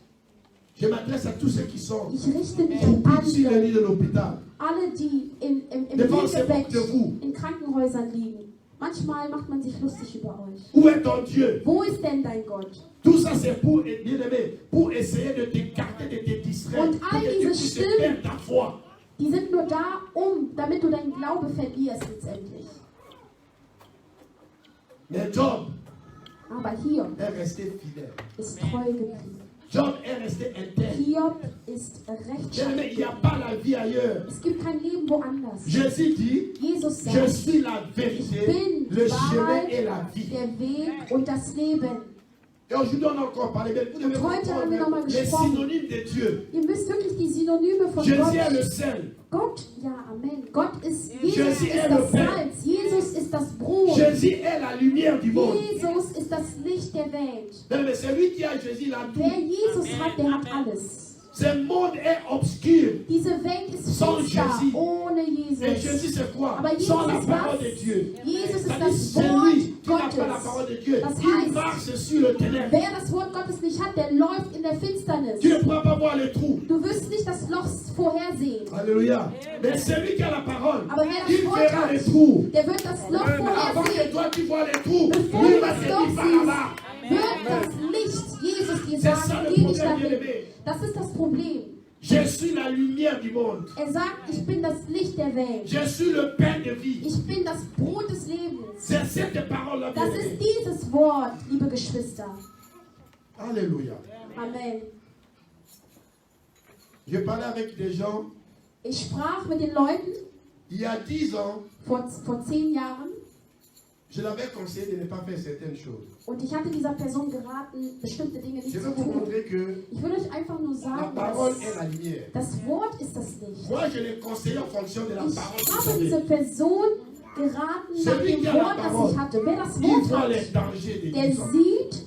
Je m'adresse à tous ceux qui sont Ich richte mich an sur le alle, lit de l'hôpital. alle die im Devant ces Wehbett, moquent de vous. in Krankenhäusern liegen. Manchmal macht man sich lustig über euch. Où est ton Dieu? Wo ist denn dein Gott? Tout ça, c'est pour, bien aimé, pour essayer de t'écarter, de te distraire, Und all pour que tu diese puisses Stimmen- perdre ta foi. Die sind nur da, damit du deinen Glaube verlierst letztendlich. Mais Job Aber Hiob est resté fidèle. ist treu geblieben. Job est resté intègre. Hiob ist Bien aimé, il n'y a rechtschaffen. pas la vie ailleurs. Es gibt kein Leben woanders. Jésus dit, Jesus je sagt, suis la ich vérité, bin le die chemin et la Wahrheit, vie. der Weg und das Leben. Et aujourd'hui, on a encore parlé, mais vous devez Und heute haben wir nochmal comprendre les gesprochen. synonymes de Dieu. Ihr müsst wirklich die Synonyme von Jésus est le Gott. sel. Gott, ja, Amen. Gott ist, Jesus Jésus ist est das le Pain. Salz. Jesus ist das Brot. Jésus est la lumière du monde. Jesus ist das Licht der Welt. Non, mais celui qui a Jésus, il a tout. Wer Jesus hat, der hat alles. Ce monde est obscur. Diese Welt ist Sans finster Jésus. ohne Et Jesus. Jésus, c'est quoi? Aber Jesus Sans la ist parole was? de Dieu. Jesus ist C'est-à-dire, das c'est Wort lui qui n'a pas la Gottes. parole de Dieu. Das Il heißt, marche sur le ténèbre. wer das Wort Gottes nicht hat, der läuft in der Finsternis. Tu ne pourras pas voir le trou. Du wirst nicht das Loch vorhersehen. Alléluia. Mais celui qui a la parole, Aber wer il das Wort verra hat, les trous. der wird das Loch Avant que vorhersehen. toi tu vois les trous, Bevor lui du va das te Loch dire par là-bas. siehst, wird das Licht Jesus dir C'est ça sagen, le geh nicht problème, dahin. bien-aimé. Das ist das Problem. Je suis la lumière du monde. Er sagt, ich bin das Licht der Welt. Je suis le pain de vie. Ich bin das Brot des Lebens. C'est cette parole-là, Das bien-aimé. ist dieses Wort, liebe Geschwister. Alléluia. Amen. Je parlais avec des gens Ich sprach mit den Leuten il y a 10 ans. vor 10 Jahren Je l'avais conseillé de ne pas faire certaines choses. und ich hatte dieser Person geraten, bestimmte Dinge nicht Je zu veux vous tun. montrer que Ich will euch einfach nur la sagen, parole est la lumière. das Wort ist das Licht. Moi, je l'ai conseillé en fonction de la Ich parole que habe j'avais. diese Person geraten nach dem Wort, das ich hatte. Wer das Il Wort voit les hat, dangers des der 10 ans. sieht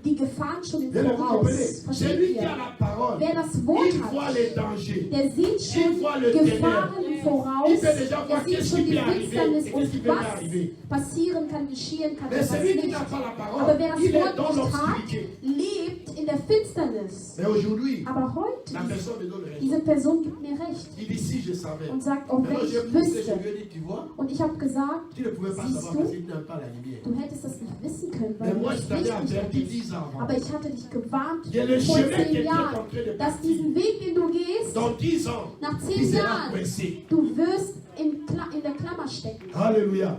die Gefahren schon im Bien, vous Voraus. comprenez? Versteht Celui qui a ihr? la parole, Wer das Wort il voit hat, les dangers. der sieht schon voit le Gefahren im Voraus. Il peut déjà voir Er sieht qu'est-ce schon qui die peut arriver Finsternis et qu'est-ce qui und peut pas was arriver. passieren kann, geschehen kann und Mais was celui qui nicht. n'a pas la Aber parole, wer das il est Wort dans nicht hat, l'obscurité. lebt in der Finsternis. Mais aujourd'hui, Aber heute, la personne me donne raison. diese Person gibt mir recht Il dit si je savais. und sagt, oh, wenn Alors ich j'ai poussé, je wüsste. lui ai dit, tu vois, Und ich habe gesagt, tu ne pouvais pas Siehst savoir du? parce que tu n'as pas la lumière. du hättest das nicht wissen können, Mais weil du moi, das je t'avais Licht nicht averti hättest. 10 ans avant. Aber ich hatte dich gewarnt Il y a le vor chemin que 10 tu es en Jahren, train de dass partir. diesen Weg, den du gehst, Dans 10 ans, nach il 10 sera Jahren, coincé. du wirst in der Klammer stecken. Alléluia.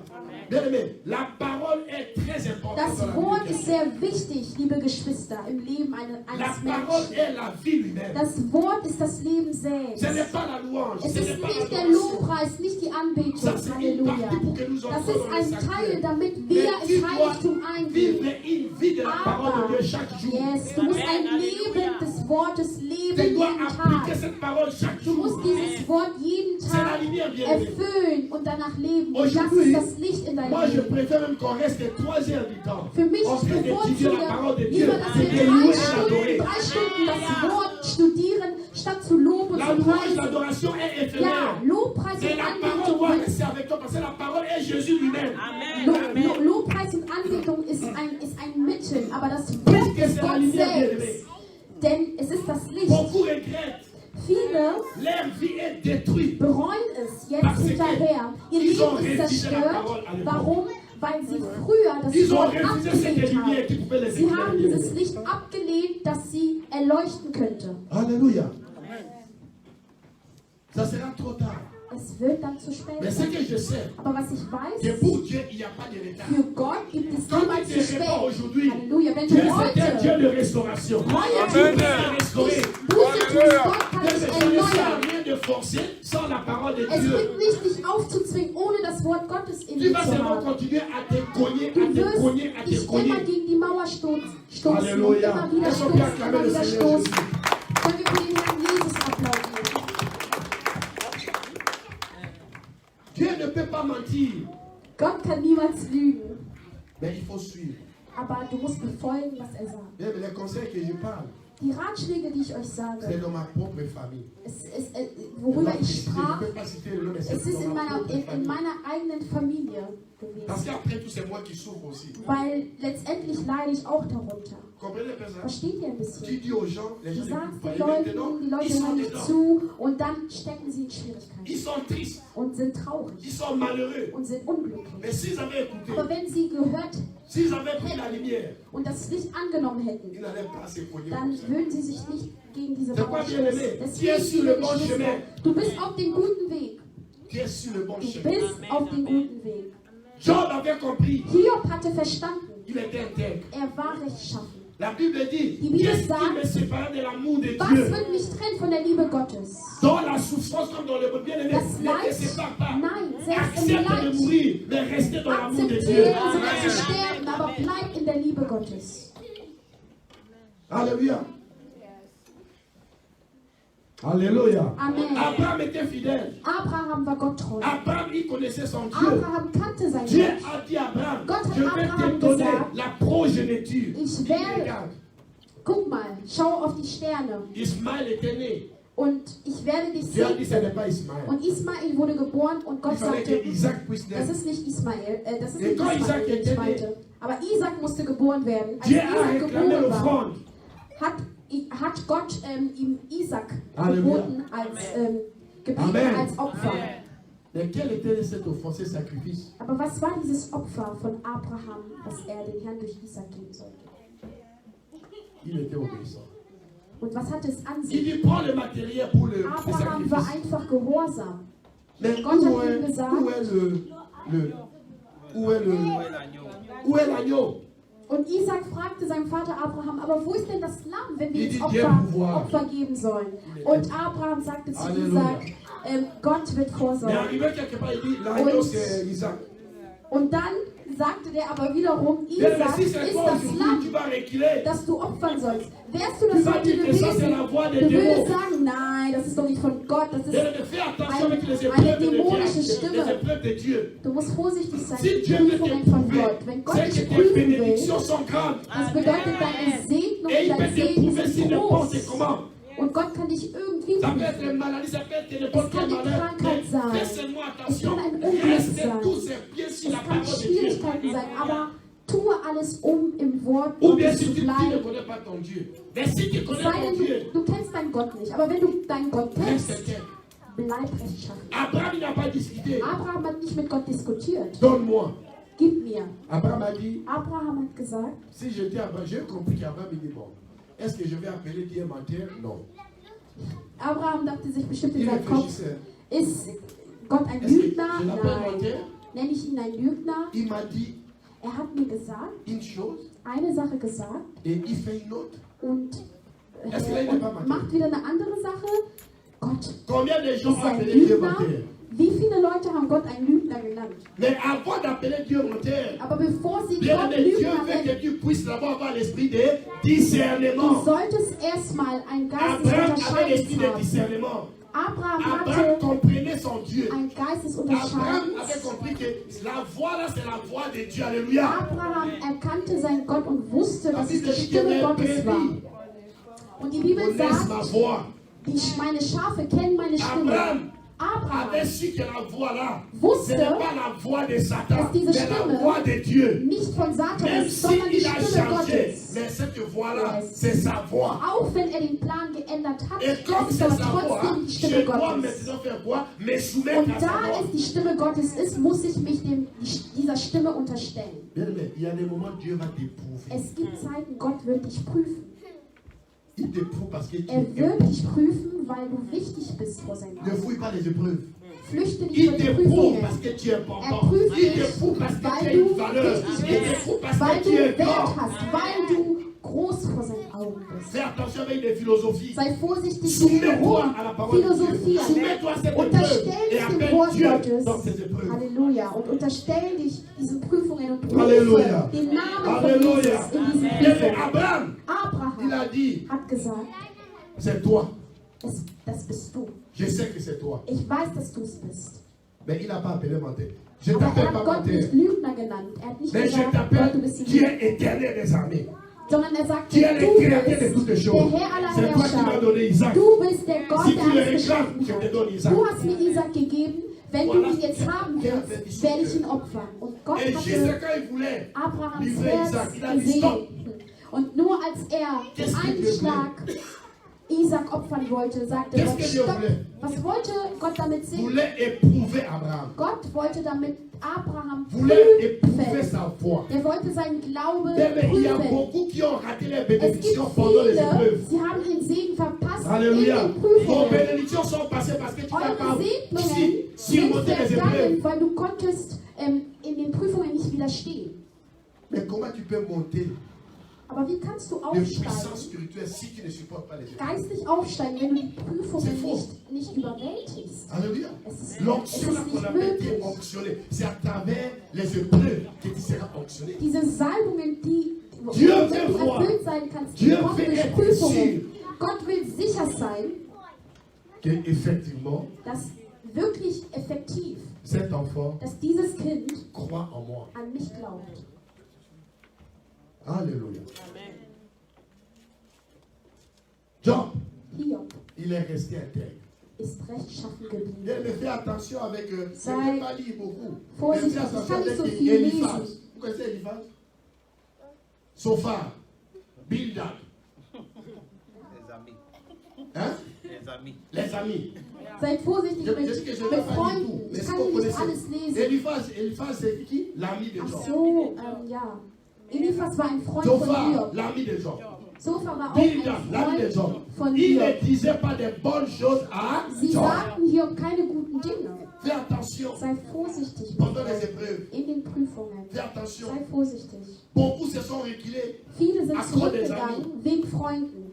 Bien aimé, la parole est très importante. Das dans la Wort vie. ist sehr wichtig, liebe Geschwister, im Leben La eines parole Menschen. est la vie lui-même. Das Wort ist das Leben selbst. Ce n'est pas la louange, Es ce n'est ist pas nicht der l'adoration. Lobpreis, nicht die Anbetung. Ça, c'est une Halleluja. partie pour que nous Das entrions ist dans le ein sanctuaire. Teil, damit Mais wir tu ins dois Heiligtum vivre eingehen. une vie de la parole de Dieu chaque jour. Yes, du musst ein Leben des Wortes leben Tu dois jeden appliquer Tag. cette parole chaque Du jour. musst dieses Wort jeden C'est la Tag lumière, bien aimé. erfüllen und danach leben. Und das Aujourd'hui, ist das Licht in deinem Moi, je Leben. préfère même qu'on reste 3 heures du temps Für mich en train d'étudier la parole de bevorzuge Dieu lieber, dass et wir de louer et d'adorer. 3 Stunden das Wort studieren, statt zu loben und La zu louange, preisen. l'adoration est Ja, éphémère. Lobpreis Et und la parole Anbetung doit rester avec toi parce que la parole est Jésus lui-même. Lobpreis und Anbetung ist ein Mittel, aber das Wort Puisque ist c'est la Gott lumière, bien selbst. aimé. Denn es ist das Licht. Beaucoup regrettent. Viele Leur vie est détruite. bereuen es jetzt Parce que hinterher. Ihr ils ont Leben ist refusé la zerstört. parole à l'époque. Warum? Weil sie früher das Ils ont Wort refusé cette abgelehnt lumière qui haben. pouvait les Sie haben éclairer. dieses Licht abgelehnt, das sie erleuchten könnte. Alléluia. Ça sera trop tard. Es wird dann zu spät Mais ce sein. que je sais, Aber was ich weiß, que pour Dieu, il n'y a pas de retard. für Gott gibt es Quand niemals il zu te répond spät. aujourd'hui, Halleluja. Wenn Dieu du c'est un Dieu heute de restauration. neue Dieu tust, peut te restaurer. Buße tust, Gott kann Mais dich ça ne sert à erneuern. rien de forcer sans la parole de Es Dieu. bringt nicht, dich aufzuzwingen, ohne das Wort Gottes in Tu dir vas zu seulement haben. continuer à te cogner, Du à te wirst cogner, à te dich immer cogner. gegen die Mauer stoßen und Alléluia. immer wieder Est-ce qu'on peut stoßen, acclamer immer le wieder Seigneur stoßen. Jésus? Können wir für den Herrn Jesus applaudieren? Dieu ne peut pas mentir, Gott kann niemals lügen, mais il faut suivre. aber du musst befolgen, was er sagt. Même les conseils que je parle, Die Ratschläge, die ich euch c'est sage, dans ma propre famille. worüber ich Je sprach, ne peux pas citer le nom, mais es c'est ist dans in ma meiner, propre in famille. meiner eigenen Familie Parce gewesen. qu'après tout, c'est moi qui souffre aussi. Weil letztendlich leide ich auch darunter. Comprenez, Père? Versteht ihr ein Tu bisschen? dis aux gens, les Du gens sagst n'écoutent den pas. Et maintenant, Leuten, die ils Leute sont hören nicht dedans. zu und dann stecken sie in Ils Schwierigkeiten sont tristes, und sind ils traurig sont malheureux. und sind unglücklich. Mais s'ils avaient écouté, Aber wenn sie gehört s'ils avaient pris la lumière, und das Licht angenommen ils hätten, n'allaient pas se cogner dann comme ça. würden sie sich nicht gegen diese C'est Mauer pas bien aimé. stoßen. Tu es sur le bon Geschwister, chemin. du bist auf dem guten Weg. Tu es sur le bon Du chemin. bist auf dem guten Weg. Job avait compris, Hiob hatte verstanden, il était intègre. er war rechtschaffen. La Bible dit, Die Bibel qu'est-ce qui sagt, me sépare de l'amour de Was Dieu? wird mich trennen von der Liebe Gottes? Dans la souffrance comme dans le bien-aimé, Das ne te Leid, sépare pas. nein, selbst im Accepte de Leid. mourir, mais restez dans l'amour de Dieu. Akzeptiere sogar zu sterben, aber bleib in der Liebe Gottes. Alléluia. Alléluia. Amen. Abraham était fidèle. Abraham war Gott treu. Abraham, il connaissait son Dieu. Abraham kannte sein Dieu Gott. a dit à Abraham, Gott hat je vais Abraham te donner gesagt, la progéniture. ich werde- Regarde, Guck mal, schau auf die Sterne Ismaël était né. und ich werde dich Dieu a dit, ce n'est segnen. pas Ismaël. Und Ismael wurde geboren und Il Gott fallait que sagte, Isaac puisse das naître. ist nicht Ismael, das ist Et nicht quand Isaac Ismael, den était ich meinte. Aber Isaac musste geboren werden. Als Dieu a Isaac réclamé geboren war, l'offrande. hat Gott ihm Isaac Halleluja. geboten gebeten Amen. als Opfer. Mais quel était cet offensé sacrifice? Aber was war dieses Opfer von Abraham, was er den Herrn durch Isaac geben sollte? Il était obéissant. Und was hatte es an Il sich? dit, prends le matériel pour le Abraham war sacrifice. einfach gehorsam. Mais Gott hat ihm gesagt, où est l'agneau? und Isaac fragte seinen Vater Abraham, aber wo ist denn das Lamm, wenn wir Il jetzt dit, Dieu pouvoir. Opfer geben sollen? Und Abraham sagte zu Halleluja. Isaac, Gott wird Mais vorsorgen. arrivé quelque part, il dit, l'agneau Und- c'est Isaac. Und dann sagte der aber wiederum, Bien, mais Isaac si ist c'est toi das aujourd'hui, tu Lamm, vas reculer. das du opfern sollst. Wärst du Tu das vas heute dire que ça c'est gewesen, la voix des du würdest démons. sagen, nein, das ist doch nicht von Gott, das ist, Mais fais attention avec les eine épreuves de dämonische Dieu, Stimme. les épreuves de Dieu. du musst vorsichtig sein, Si die Dieu veut Prüfungen von t'éprouver, Gott. Wenn Gott c'est dich que tes prüfen will, bénédictions sont grandes. das bedeutet, deine Segnung, Et il dein peut Segen t'éprouver si ist n'importe groß. comment. Und Gott kann dich irgendwie Ça peut être prüfen. une maladie, ça peut être Es n'importe kann quel die malheur. Krankheit Mais sein. fais seulement Es attention. kann ein Unglück Reste sein. tous ses pieds sur Es la kann parole de Dieu. Schwierigkeiten sein, aber tue alles, um im Wort Ou bien Gottes si zu tu ne bleiben. connais pas ton Dieu. Mais si tu connais Sei ton denn, Dieu, du kennst deinen Gott nicht, aber wenn du deinen Gott kennst, reste intègre. bleib rechtschaffen. Abraham il n'a pas discuté. Abraham hat nicht mit Gott diskutiert. Donne-moi. Gib mir. Abraham a dit, Abraham hat gesagt, si j'étais Abraham, j'ai compris qu'Abraham il dit bon. Est-ce que je vais appeler Dieu menteur? Non. Abraham dachte sich bestimmt in Il seinem Kopf, réfléchissait. ist Gott ein Est-ce que Lügner? je l'appelle Nein. menteur? Nenne ich ihn einen Lügner? Il m'a dit Er hat mir gesagt, une chose eine Sache gesagt et il fait une autre. und, Est-ce qu'il a une femme à macht wieder eine andere Sache. Gott, Combien de gens ist ont er ein appelé Dieu Lügner? menteur? Wie viele Leute haben Gott einen Lügner genannt? Mais avant d'appeler Dieu menteur, Aber bevor sie bien Gott aimé, Dieu Lügner veut nennen, que tu puisses d'abord avoir l'esprit de du discernement. solltest erstmal einen Geist des Abraham avait l'esprit Unterscheidens de haben. discernement. Abraham Abraham hatte comprenait son Dieu. einen Geist des Abraham Unterscheidens. avait compris que la voix là, c'est la voix de Dieu. Alléluia. Abraham erkannte seinen Gott und wusste, La dass es Bible die dit que Stimme mes Gottes war. brebis Und die Bibel connaissent ma sagt, voix. meine Schafe kennen meine Stimme. Abraham Abraham avait su que la voix là, wusste, ce n'est pas la voix de Satan, dass diese mais la Stimme voix de Dieu. nicht von Satan Même ist, sondern die s'il a Stimme changé, Gottes. mais cette voix-là, Yes. c'est sa voix. Auch wenn er den Plan geändert hat, Et comme ist c'est aber sa voix, trotzdem die je Stimme dois Gottes. maintenant faire quoi? Me soumettre Und à sa da voix. es die Stimme Gottes ist, muss ich mich dieser Stimme unterstellen. Bien aimé, il y a des moments où Dieu va t'éprouver. Es gibt Zeiten, Gott wird dich prüfen. Il t'éprouve parce que tu Er es wird dich prüfen, weil du wichtig bist vor seinem Ne Auge. fouille pas les épreuves. Flüchte nicht Il vor die t'éprouve Prüfungen. parce que tu es important. Er prüft Il dich, t'éprouve parce que tu as weil une du valeur. wichtig Il t'éprouve bist, parce weil que du tu es Wert grand. hast, weil du groß vor seinen Augen bist. Fais attention avec les philosophies. Sei vorsichtig mit Soumets-toi à la hohen parole de Dieu. Philosophien. Soumets-toi à cette épreuve Unterstell et dich dem appelle Wort Dieu Gottes. dans ces épreuves. Halleluja. Und unterstell dich diesen Prüfungen und prüfe Halleluja. den Namen von Alléluia. Jesus in diesen Bien aimé, Prüfungen. Abraham, il Abraham a dit, hat gesagt, c'est toi. das bist du. Je sais que c'est toi. Ich weiß, dass du es bist. Mais il n'a pas appelé menteur. Je Aber er t'appelle hat pas Gott menteur. nicht Lügner genannt. Er hat nicht Mais je gesagt, Gott, du t'appelle bist ein Dieu Lügner. éternel des armées. Sondern er sagt, Qui est le du créateur de bist toutes les choses. der Herr aller C'est toi qui m'as Herrscher. donné Isaac. Du bist der Gott, Si der tu le alles réclames, geschaffen je te hat. donne Isaac. Du hast mir Isaac gegeben. Wenn du Voilà. ihn jetzt haben willst, werde ich ihn opfern. Und Gott Et juste hatte quand il voulait Abrahams livrer Herz Isaac, il a dit stop. gesehen. Und nur als er Qu'est-ce den que einen Dieu Schlag Isaac opfern wollte, sagte Qu'est-ce Gott, que Dieu stopp. voulait? Was wollte Gott damit sehen? Voulait éprouver Abraham. Gott wollte damit Abraham Voulait éprouver prüfen. sa foi. Er wollte seinen Glaube Mais il y a prüfen. beaucoup qui ont raté les Es gibt bénédictions pendant les viele, épreuves. sie haben den Segen verpasst Alléluia. in den Vos Prüfungen. bénédictions sont passées parce que tu n'as pas Eure Segnungen sind surmonté les épreuves. vergangen, weil du konntest in den Prüfungen nicht widerstehen. Mais comment tu peux monter Aber wie kannst du de puissance aufsteigen, spirituelle si tu ne supportes pas les épreuves? geistig aufsteigen, wenn du die C'est Prüfungen faux. nicht überwältigst? Alléluia. Es ist L'onction là qu'on nicht appelle été möglich. onctionné, c'est à travers les épreuves que tu seras onctionné. Diese Salbungen, wo Dieu du veut voir. erfüllt sein kannst, die Dieu kommen veut durch être Prüfungen. Gott will sicher sein, Que effectivement, dass wirklich effektiv, cet enfant dass dieses Kind croit en moi. an mich glaubt. Alléluia. Job, Hiob il est resté intègre. ist rechtschaffen geblieben. Bien, mais fais attention avec eux. Je Sei ne vais pas lire beaucoup. vorsichtig, Mais fais ich attention kann nicht avec so viel Eliphaz. lesen. Vous connaissez Eliphaz? Sophar, Bildad. Les amis. Hein? Les amis. Les amis. Seid vorsichtig Je dis que je ne vais mit pas lire tout. Freunden. Mais Ich ce kann qu'on nicht connaissait. alles lesen. Eliphaz c'est qui? L'ami de Ach Job. so, ja. Eliphas war ein Freund von Sophar, Hiob. l'ami de Job. Sophar war auch Bildad, ein l'ami de Freund Job. von Il Hiob. ne disait pas de bonnes choses à Sie Job. sagten Hiob keine guten Dinge. Fais attention Sei vorsichtig pendant les épreuves. in den Prüfungen. Fais attention. Sei vorsichtig. Beaucoup se sont reculés. Viele sind À cause des zurückgegangen wegen Freunden.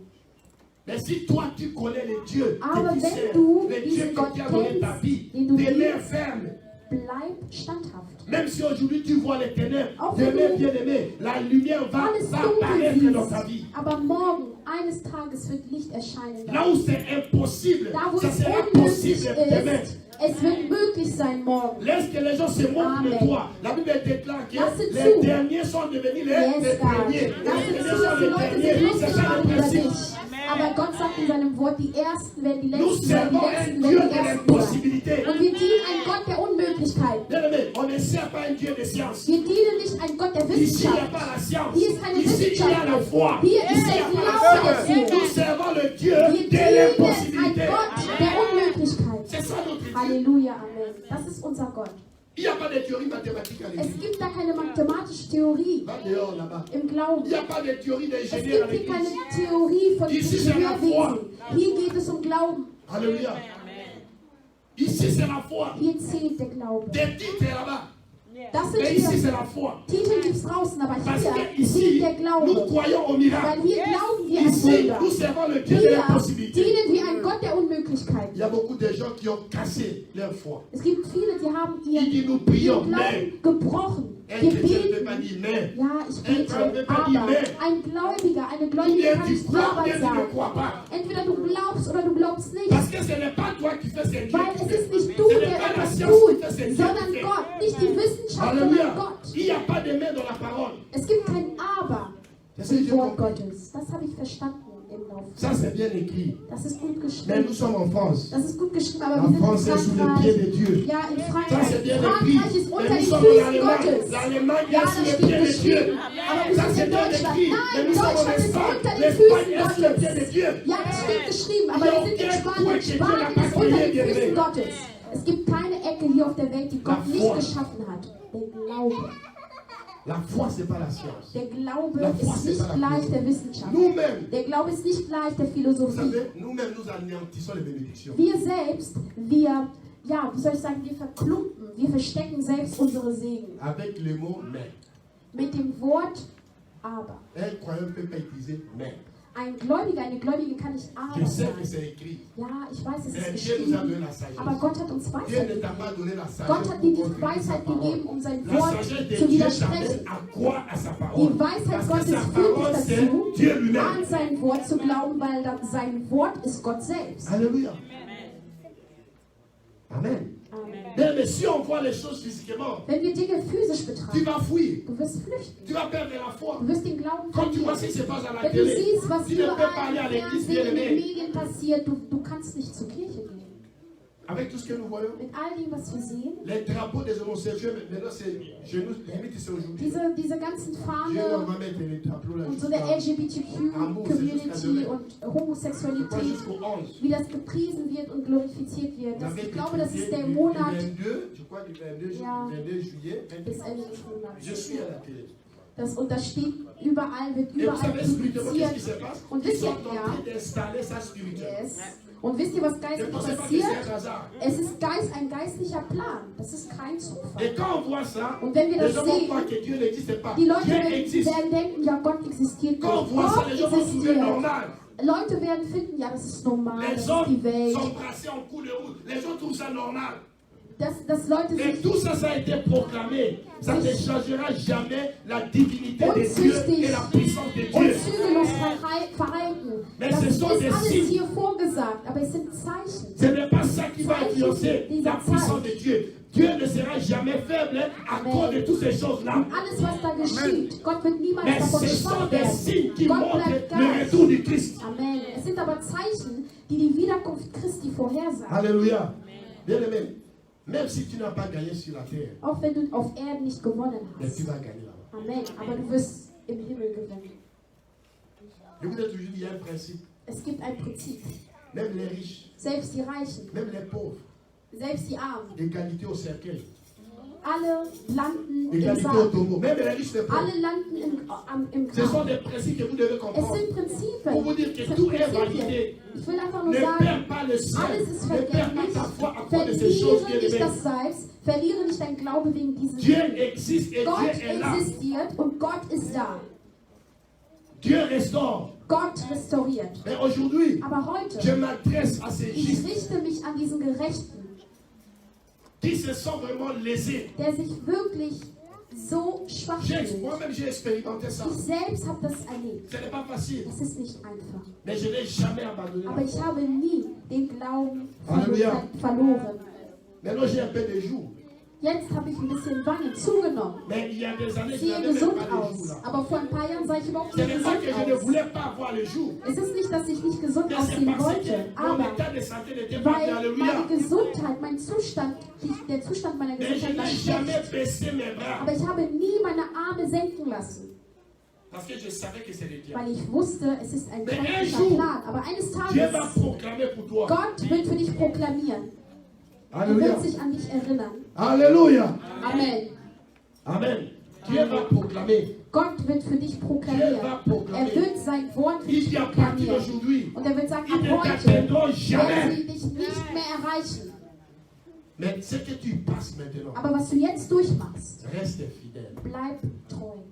Mais si toi tu connais les dieux Aber que tu wenn sers, du les diesen dieux Gott qui t'ont donné ta kennst, vie, den du demeure liebst, ferme. bleib standhaft. Même si aujourd'hui tu vois les ténèbres, Auch wenn demeure du bien aimé. La lumière va alles apparaître dunkel dans ta vie. siehst, aber morgen, eines Tages wird Licht erscheinen. Là où c'est impossible, Da, wo ça es sera unmöglich possible demain. ist, es wird möglich sein morgen. Laisse que les gens se moquent de Amen. toi. La Bible déclare que Lass es les zu. derniers sont devenus les Yes, God. premiers. Et Lass les es derniers zu, sont dass die les Leute derniers. sich lustig C'est ça machen le über principe. dich. Aber Gott sagt in seinem Wort, die Ersten werden die Nous Letzten werden, die servons un Letzten Dieu werden die de Ersten werden. l'impossibilité. Und wir dienen einen Gott der Unmöglichkeit. Bien aimé, on ne sert pas un Dieu de science. Wir dienen nicht einen Gott der Ici, il n'y a Wissenschaft. pas la science. Hier ist keine Ici, il y a la Wissenschaft. foi. Hier Ici, ist il n'y der a pas Glaube la science. dafür. Nous servons le Dieu Wir de dienen einen l'impossibilité. Gott der Unmöglichkeit. C'est ça notre Dieu. Halleluja, Amen. Das ist unser Gott. Il n'y a pas de théorie mathématique à Es l'église. gibt da keine mathematische Theorie Va dehors là-bas. im Il Glauben. n'y a pas de théorie Es d'ingénieur à gibt hier keine l'église. Theorie von Ici, c'est la Ingenieurwesen. Hier geht es um Glauben. Alléluia. Ici, c'est la foi. Hier zählt der Glaube. Des titres là-bas. Das sind Mais ici, hier, c'est la foi. Titel gibt es draußen, aber Parce hier que ist ici, der nous Glaube. croyons au miracle. Weil hier glauben wir an Ici, Wunder. nous servons le Dieu de Hier l'impossibilité. dienen wir ein Gott der Unmöglichkeit. Il y a beaucoup de gens qui ont cassé leur foi. Es gibt viele, die haben Ils disent, nous ihren prions, Glauben mais gebrochen. un Wir chrétien ne peut pas beten. dire mais. Ja, ich Ein bete, Gläubiger wird pas dire aber mais. ein Gläubiger, eine Ou Gläubige bien kann tu nicht crois, ou aber bien tu ne sagen. crois pas. Entweder du glaubst oder du glaubst nicht. Parce que ce n'est pas toi qui fais, c'est Dieu Weil qui es fait. ist nicht du, Ce n'est der pas la etwas science qui tut, fait, c'est Dieu qui sondern fait. Gott. Nicht die Wissenschaft, sondern Alléluia. Gott. Il n'y a pas de mais dans la parole. Es gibt kein Aber C'est ce que im j'ai Wort compris. Gottes. Das habe ich verstanden im Laufe. Ça, c'est bien écrit. Das ist gut Mais geschrieben. nous sommes en France. Das ist gut geschrieben, aber La wir France sind est sous in le pied Frankreich. de Dieu. Ja, in Ça, Frankreich. c'est bien Frankreich écrit. ist unter Mais nous den sommes en Füßen Allemagne. Gottes. L'Allemagne Ja, est das sous le steht pied de Dieu. geschrieben. Aber wir Ça, sind c'est in bien Deutschland. écrit. Mais Nein, nous sommes en Deutschland ist Espagne. unter den L'Espagne Füßen est sous le pied de Gottes. Dieu. Ja, das steht geschrieben, aber Ja, wir sind in okay, Spanien. gut, Spanien okay, ist unter den okay, Füßen okay. Gottes. Es gibt keine Ecke hier auf der Welt, die Gott La nicht foi. geschaffen hat. Der Glaube. La foi, ce n'est pas la science. Der Glaube La foi, ist c'est nicht pas la gleich philosophie. der Wissenschaft. Nous-mêmes, Der Glaube ist nicht gleich der vous Philosophie. savez, nous-mêmes, nous anéantissons les bénédictions. Wir selbst, ja, wie soll ich sagen, wir verklumpen, wir verstecken selbst unsere Segen. Avec le mot mais. Mit dem Wort aber. Un croyant ne peut pas utiliser mais. Ein Gläubiger, eine Gläubige kann nicht Je aber sais que sagen. c'est écrit. Ja, ich weiß, es Mais ist Dieu nous a donné geschrieben. la sagesse. Aber Gott hat uns Dieu Weisheit ne t'a gegeben. pas donné la sagesse Gott hat dir pour die contredire sa Weisheit parole. gegeben, um sein La Wort sagesse de zu Dieu widersprechen. t'amène à croire à sa parole. Die Weisheit Parce que Gottes sa führt parole, dich c'est dazu, Dieu an lui-même. sein Wort zu glauben, weil sein Wort ist Gott selbst. Alléluia. Amen. Amen. Mais si on voit les choses physiquement, Wenn wir Dinge physisch tu betrachten, vas fuir. du wirst flüchten. Tu vas perdre la foi. Du wirst den Glauben Quand tu vois ce verlieren. qui se passe à la Wenn du télé, siehst, was tu ne peux pas überall aller à im l'église Fernsehen, in den bien-aimée. Medien passiert, du kannst nicht zur Kirche gehen. Avec tout ce que nous voyons, Mit all dem, was wir sehen, les drapeaux des homosexuels, maintenant c'est chez nous, limite c'est aujourd'hui. diese ganzen Dieu, on Fahne va mettre les drapeaux là und so der LGBTQ-Community und Pas Homosexualität, jusqu'au 11. wie das gepriesen wird und glorifiziert wird. On Das, avait ich glaube, das ist der du Monat 22, je crois du 22, Ja. 22 juillet, 22. bis Ende des Monats. Je suis à la télé. Und das steht überall, wird Et vous überall savez spirituellement qu'est-ce qui se publiziert. passe? Und Ils wisst sont ihr, en ja, train d'installer ça spirituellement. yes. Und wisst ihr, was Ne geistlich pensez pas que passiert? c'est un hasard. Es ist ein geistlicher Plan. Das ist kein Zufall. Et quand on voit ça, Und wenn wir les das gens vont sehen, croire que Dieu n'existe pas. die Leute Dieu existe. werden denken, ja, Gott existiert Quand on nicht. voit ça, Gott les gens vont trouver existiert. normal. Leute werden finden, ja, das ist normal, das Les ist die hommes Welt. sont brassés en coup de route. Les gens trouvent ça normal. Dass Leute Et sich tout ça, ça a été proclamé. Ça ne changera jamais la divinité de Dieu et la puissance de und Dieu. zügellos verhalten. Mais Das ce ist sont des alles signes. hier vorgesagt, aber es sind Zeichen. Ce n'est pas ça qui va influencer la puissance de Dieu. Dieu ne sera jamais faible à cause de toutes ces choses-là. Und alles, was da geschieht, Gott wird niemals Mais davon ce sont schwach des signes werden. qui Gott montrent bleibt le gleich. retour du Christ. Amen. Es sind aber Zeichen, die die Wiederkunft Christi vorhersagen. Alléluia. Bien-aimé, même si tu n'as pas gagné sur la terre, Auch wenn du auf Erden nicht gewonnen mais hast. tu vas gagner là-bas. Amen. Aber du wirst im Himmel gewinnen. Je vous ai toujours dit, il y a un principe. Es gibt ein Prinzip. Même les riches, Selbst die Reichen, même les pauvres, selbst die Armen, égalité au cercueil, alle landen im égalité au Sarg. tombeau. Même les riches, les pauvres. Alle landen im Ce sont Grab. des principes que vous devez Es comprendre. sind Prinzipien. Pour vous dire Es que sind tout est Prinzipien. validé. Ich will einfach Ne nur sagen, perds pas le ciel. alles ist Ne perds pas vergänglich. ta foi à cause de ces choses Verliere bien nicht aimées. das Salz, verliere nicht dein Glaube wegen diesen Dieu Dingen. existe et Gott Dieu est là. existiert und Gott ist da. Dieu restaure. Gott restauriert. Mais aujourd'hui, Aber heute, je m'adresse à ces ich justes richte mich an diesen Gerechten, qui se sont vraiment lésés. der sich wirklich so schwach fühlt. Moi-même, j'ai expérimenté ça. Ich selbst habe das erlebt. Ce n'est pas facile. Das ist nicht einfach. Mais je n'ai jamais abandonné Aber la ich foi. habe nie den Glauben Halleluja. verloren. Maintenant, j'ai un peu de jours. Jetzt habe ich ein bisschen Wangen zugenommen. Mais il y a des années, Ich je sehe n'avais même gesund pas de jours aus. là. Aber vor ein paar Jahren sah ich überhaupt Ce nicht n'est pas que je ne gesund aus. voulais pas avoir le jour. Es ist nicht, dass ich nicht gesund Mais c'est aussehen parce wollte, que mon aber état de santé n'était pas bien. weil Alléluia. meine Gesundheit, mein Zustand, der Zustand meiner Mais je Gesundheit war n'ai jamais schlecht. baissé mes bras. Aber ich habe nie meine Arme senken lassen, Parce que je savais que c'est le diable. weil ich wusste, es ist ein Mais un feindlicher jour, Plan. Aber eines Dieu va Tages, proclamer pour toi. Gott wird für dich proklamieren. Er Alléluia. wird sich an dich erinnern. Alléluia. Amen. Amen. Dieu va proclamer. Gott wird für dich proklamieren. Er wird sein Wort für Il dich dit à partir proklamieren. d'aujourd'hui, Und er wird sagen, ils ab ne heute t'atteindront werden jamais. sie dich nicht mehr erreichen. Mais ce que tu passes maintenant, Aber was du jetzt durchmachst, reste fidèle, bleib treu.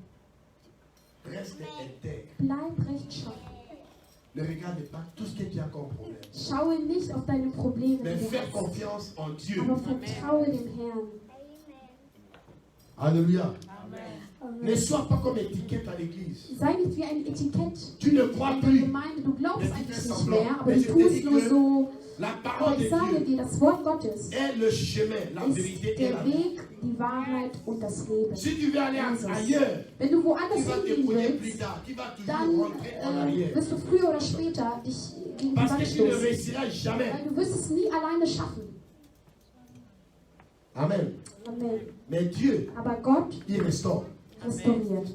reste intègre. Bleib rechtschaffen. Ne regarde pas tout ce que tu as comme problème. Schaue nicht auf deine Probleme, Mais die du fais hast, confiance en Dieu. aber vertraue dem Herrn. Alléluia. Amen. Ne sois pas comme étiquette à l'église. Sei nicht wie ein Etikett Tu ne crois in der plus. Gemeinde. Du glaubst Mais tu eigentlich fais nicht semblant. mehr, aber Mais du je te dis tust nur que so. La Aber parole de ich sage Dieu dir, das Wort Gottes est le chemin, la ist vérité et der la vie. Weg, die Wahrheit und das Leben. Si tu veux aller Jesus. ailleurs, Wenn du tu woanders vas te hingehen couiller plus willst, tard. Tu vas toujours dann rentrer en arrière. wirst du früher oder später dich gegen die Parce Wand que tu ne stoßen. réussiras jamais. Weil du wirst es nie alleine schaffen. Amen. Amen. Mais Dieu, Aber Gott il restaure. restauriert.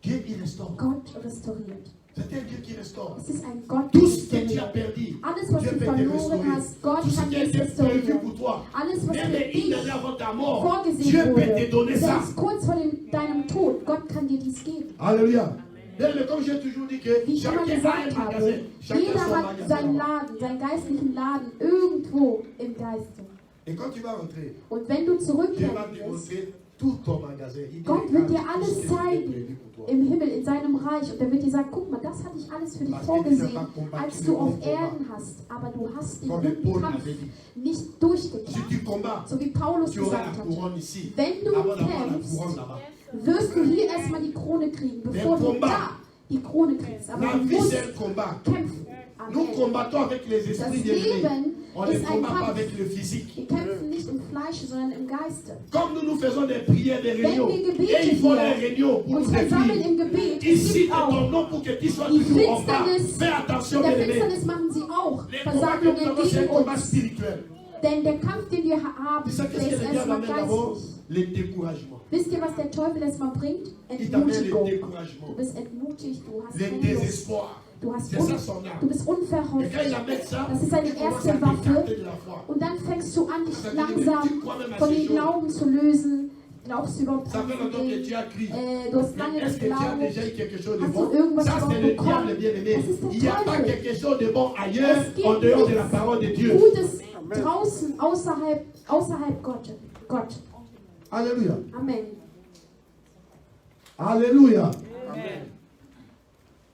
Dieu, il restaure. Gott restauriert. C'est un Dieu qui restaure. Es ist ein Gott, Tout der ce que tu as restauriert. perdu, Alles, was Dieu du peut te verloren restaurer. hast, Gott Tout ce kann qui a es été prévu restaurieren. pour toi, Alles, was même für une dich année avant ta mort, vorgesehen Dieu peut te wurde, donner ça. selbst kurz vor deinem Tod, Gott kann dir dies geben. Alléluia. Mais comme j'ai toujours dit que Wie ich immer chacun a gesagt un magasin, habe, chacun jeder son hat magasin. seinen Laden, seinen geistlichen Laden irgendwo im Geiste. Et quand tu vas rentrer, Und wenn du Dieu va zurückkehren te wirst, montrer tout ton magasin. Il dit, Gott regarde wird dir tout alles ce que j'ai zeigen prévu pour toi. im Himmel, in seinem Reich. Und er wird dir sagen, guck mal, das hatte ich alles für dich Parce que vorgesehen, tu n'as pas combattu als le du bon auf combat. Erden hast. Aber du hast den Comme guten Paul Kampf avait dit, nicht si durchgekämpft. tu combats, So wie Paulus tu auras la gesagt hat. couronne ici. Wenn du Avant d'avoir la kämpfst, couronne là-bas. wirst du hier erstmal die Krone kriegen, bevor du combat. da die Krone kriegst. Aber La du vie, musst c'est un combat. kämpfen. Nous Amen. combattons avec les Das esprits bien-aimés. Leben On ne ist ein combat pas Kampf. avec le physique. Wir kämpfen nicht im Fleisch, sondern im Geiste. Comme nous faisons des prières, des réunions, Wenn wir Gebete et il faut hier des réunions pour uns nous versammeln détruire. im Gebet, es Ici, gibt c'est ton auch nom pour que tu sois die toujours en bas. Finsternis. Fais attention, In der bien-aimés. Finsternis machen sie auch Les combats que nous Versammlungen avons, c'est un gegen combat uns. spirituel. Denn der Kampf, den wir haben, Tu sais der qu'est-ce que ist le diable erstmal amène d'abord? geistlich. Le découragement. Wisst ihr, was der Teufel erstmal bringt? Il t'amène le Entmutigung. découragement. Du bist entmutigt, du hast Le keine Lust, désespoir. du, hast C'est ça son du arme. bist Et quand unverhofft. il amène ça, Das ist seine tu commences erste à t'écarter Waffe. de la foi. Und dann fängst du an, dich Ça veut dire, langsam tu crois même à von ces den choses. Glauben zu lösen. Glaubst du überhaupt Ça an fait diese longtemps que Dinge? tu as crié. Du hast lange Mais est-ce que tu as geglaubt. déjà eu quelque chose de Hast bon? du irgendwas Ça, c'est le bekommen? diable bien-aimé. Das ist der Il n'y a pas Teufel. quelque chose de bon ailleurs, Es gibt en dehors de la nichts parole de Dieu. Gutes draußen, außerhalb Gott. Alléluia. Amen. Alléluia.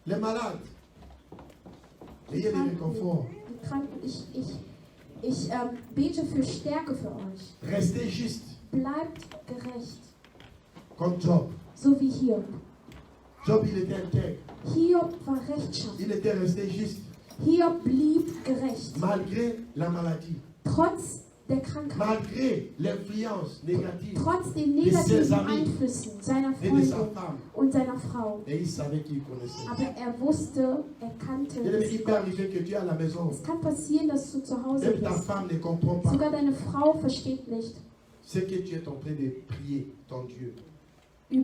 Les malades, ayez des réconforts. Die Kranken, ich bete für Stärke für euch. Restez juste, Bleibt gerecht, comme Job. so wie Hiob. Job, il était intègre. Hiob war rechtschaffen. Il était resté juste, Hiob blieb gerecht. malgré la maladie, Trotz der Krankheit. malgré l'influence négative Trotz den de ses negativen amis Einflüssen seiner et de sa Freunde femme. und seiner Frau. Et il savait qu'il connaissait. Aber er wusste, er kannte Il es. peut arriver que tu es à la maison. Es kann passieren, dass du zu Hause Même ta bist. femme ne comprend pas Sogar deine Frau versteht nicht ce que tu es en train de prier, ton Dieu. Des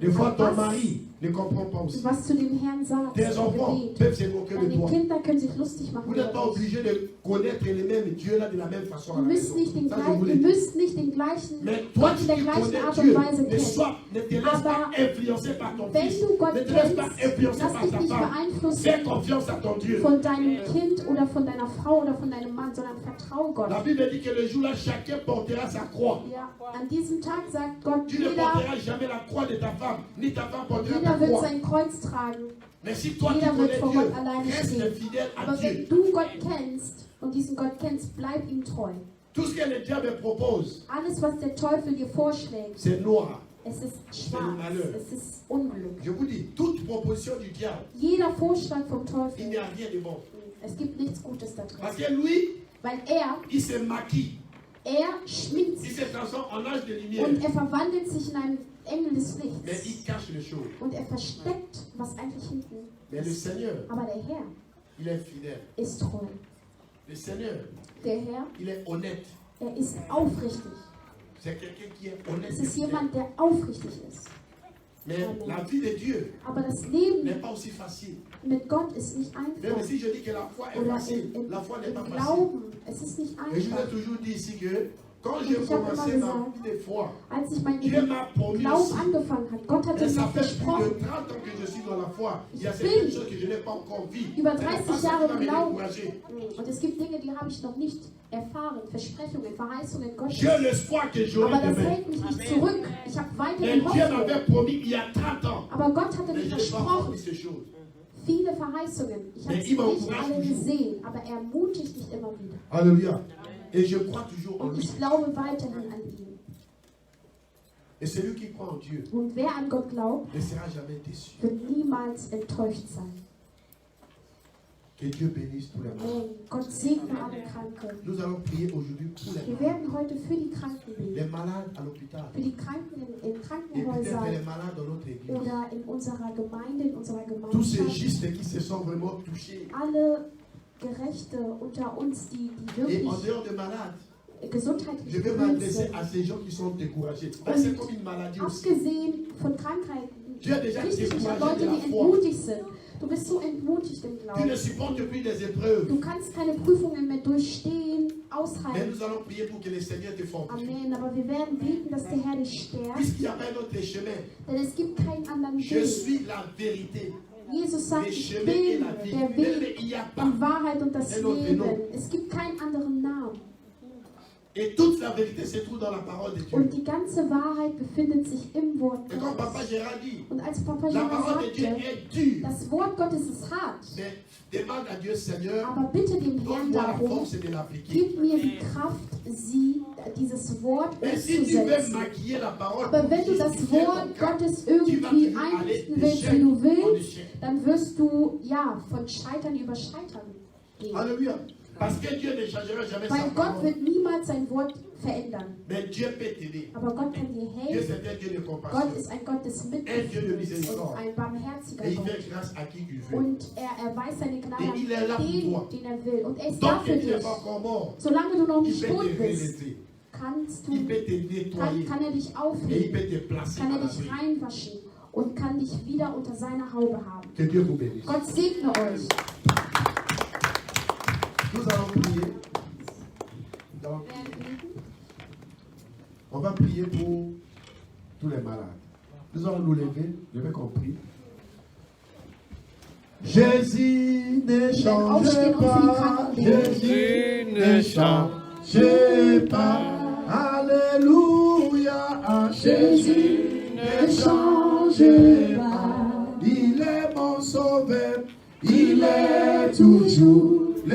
an fois, ton was, mari ne comprend pas aussi. was du dem Herrn sagst. Tes im enfants Gebet. peuvent se moquer de Deine toi. Kinder können sich lustig machen. Vous n'êtes pas über dich. obligé de connaître les mêmes dieux là de la même façon à Ihr la müsst maison. nicht den Ça, je gleichen, vous ihr le dis. müsst nicht den gleichen Mais toi, Gott tu in der qui gleichen connais Art und Dieu, Weise ne te laisse Aber pas influencer par ton wenn fils. du Gott Ne te laisse pas kennst, influencer lass par dich ta nicht femme. beeinflussen Fais confiance à ton Dieu. von deinem Kind oder von deiner Frau oder von deinem Mann, sondern vertrau Gott. La Bible dit que le jour là, chacun portera sa croix. Ja, an diesem Tag sagt Gott, Tu ne jeder porteras jamais la croix de ta femme, ni ta femme portera ta wird croix. sein Kreuz tragen. Mais si toi tu Jeder wird connais vor Dieu, Gott alleine reste stehen. fidèle à Aber Dieu. wenn du Gott kennst und diesen Gott kennst, bleib ihm treu. Tout ce que le diable propose, Alles, was der Teufel dir vorschlägt, c'est noir. es ist le schwarz, malheur. es ist Unglück. Je vous dis, toute proposition du diable, Jeder Vorschlag vom il Teufel, n'y a rien de bon. es gibt nichts Gutes da drin. Parce que lui, Weil il se maquille. schminkt Il sich se transforme en ange de lumière. und er verwandelt sich in einen Engel des Mais il Lichts. cache les choses. Und er versteckt, was eigentlich hinten Mais le ist. Seigneur, Aber der Herr il est fidèle. ist treu. Le Seigneur, Der Herr, il est honnête. er ist aufrichtig. C'est quelqu'un qui est honnête. Es et ist fidèle. jemand, der aufrichtig ist. Mais la vie de Dieu Aber das n'est Leben pas aussi facile. mit Gott ist nicht Même einfach. si je dis que la foi est Oder facile, im la foi n'est pas facile. Glauben, es ist nicht Et je vous ai einfach. toujours dit ici que Quand Und j'ai ich habe immer commencé ma gesagt, vie de foi, als ich meinen Dieu m'a promis Glauben aussi. angefangen hat, Gott hat Et es ça mir fait plus versprochen. de 30 ans que je suis dans la foi. Il y a Ich certaines bin choses que je n'ai pas encore vues. über Mais 30 pas ça Jahre qui va me Glauben. décourager. Und es gibt Dinge, die habe ich noch nicht erfahren. Versprechungen, Verheißungen Gottes. J'ai l'espoir que j'aurai Aber das demain. hält mich nicht zurück. Ich habe Mais weiterhin Dieu Hoffnung. m'avait promis il y a 30 ans. Aber Gott hatte Mais mir je n'ai pas versprochen, compris ces choses. viele Verheißungen. Ich habe Mais sie immer nicht encourage alle toujours. gesehen, aber er ermutigt mich immer wieder. Alléluia. Et je crois toujours en Und lui. ich glaube weiterhin an ihn. Et celui qui croit en Dieu Und wer an Gott glaubt, ne sera jamais déçu. wird niemals enttäuscht sein. Que Dieu bénisse tous les malades. Amen. Gott segne alle Kranken. Nous allons prier aujourd'hui pour les Wir malades. werden heute für die Kranken Les beten. malades à l'hôpital. Für die Kranken in Et peut-être Krankenhäusern les malades dans notre église. oder in unserer Gemeinde, in unserer Tous ces Gemeinschaft. justes qui se sont vraiment touchés. Alle Gerechte unter uns, die Et en wirklich dehors des malades, je gesundheitlich vais bemüht m'adresser sind. à ces gens qui sont découragés. Parce que c'est comme une maladie aussi. Abgesehen von Krankheiten, Tu as déjà richtig découragé an Leute, de la die foi. entmutigt sind. Du bist so entmutigt im Tu ne Glauben. supportes plus des épreuves. Du kannst keine Prüfungen mehr durchstehen, Mais aushalten. nous allons prier pour que le Seigneur te fortifie. Amen. Aber wir werden beten, dass der Herr dich stärkt, Puisqu'il n'y a pas un autre chemin. denn es gibt keinen anderen Je Weg. suis la vérité. Jesus sagt, Le ich chemin et bin la vie. der Weg, Il n'y a pas. die Wahrheit und das Un autre Leben. nom. Es gibt keinen anderen Namen. Et toute la vérité se trouve dans la parole de Und Dieu. die ganze Wahrheit befindet sich im Wort Et comme Papa Gottes. Gérard dit, Und als Papa la Gérard parole de Dieu sagte, est dure. das Wort Gottes ist hart, Mais demande à Dieu, Seigneur, aber bitte dem Herrn donne-moi la darum, force de l'appliquer. gib mir die Kraft, dieses Wort Mais si tu veux umzusetzen. maquiller la parole, Aber wenn du das Wort Gottes irgendwie einrichten willst, wie du willst, dann wirst du ja von Scheitern über Scheitern gehen. Alléluia. Parce que Dieu ne changera jamais sa Weil Gott parole. wird niemals sein Wort verändern. Mais Dieu peut t'aider. Aber Gott kann dir Dieu, helfen. c'est un Dieu de Gott compassion. ist ein Gott des Un Dieu de Mitgefühls und miséricorde. ein barmherziger Et il Gott. fait grâce à qui il veut. Und er erweist seine Gnade Et il est là an pour den, toi. den er will. Und er ist da Donc, für il n'est dich. pas encore mort. Solange du noch Il nicht peut tot te bist, relever. kannst Il du, peut te nettoyer. kann er dich Et il aufheben, peut te placer kann à er dich l'abri. reinwaschen und kann dich wieder unter seiner Haube haben. Que Dieu vous bénisse. Gott segne euch. Nous allons prier. Nous allons prier. On va prier pour tous les malades. Nous allons nous lever. Je vais qu'on prie. Jésus ne change pas. Jésus ne change pas. Alléluia. Jésus ne change pas. Il est mon sauveur. Il est toujours le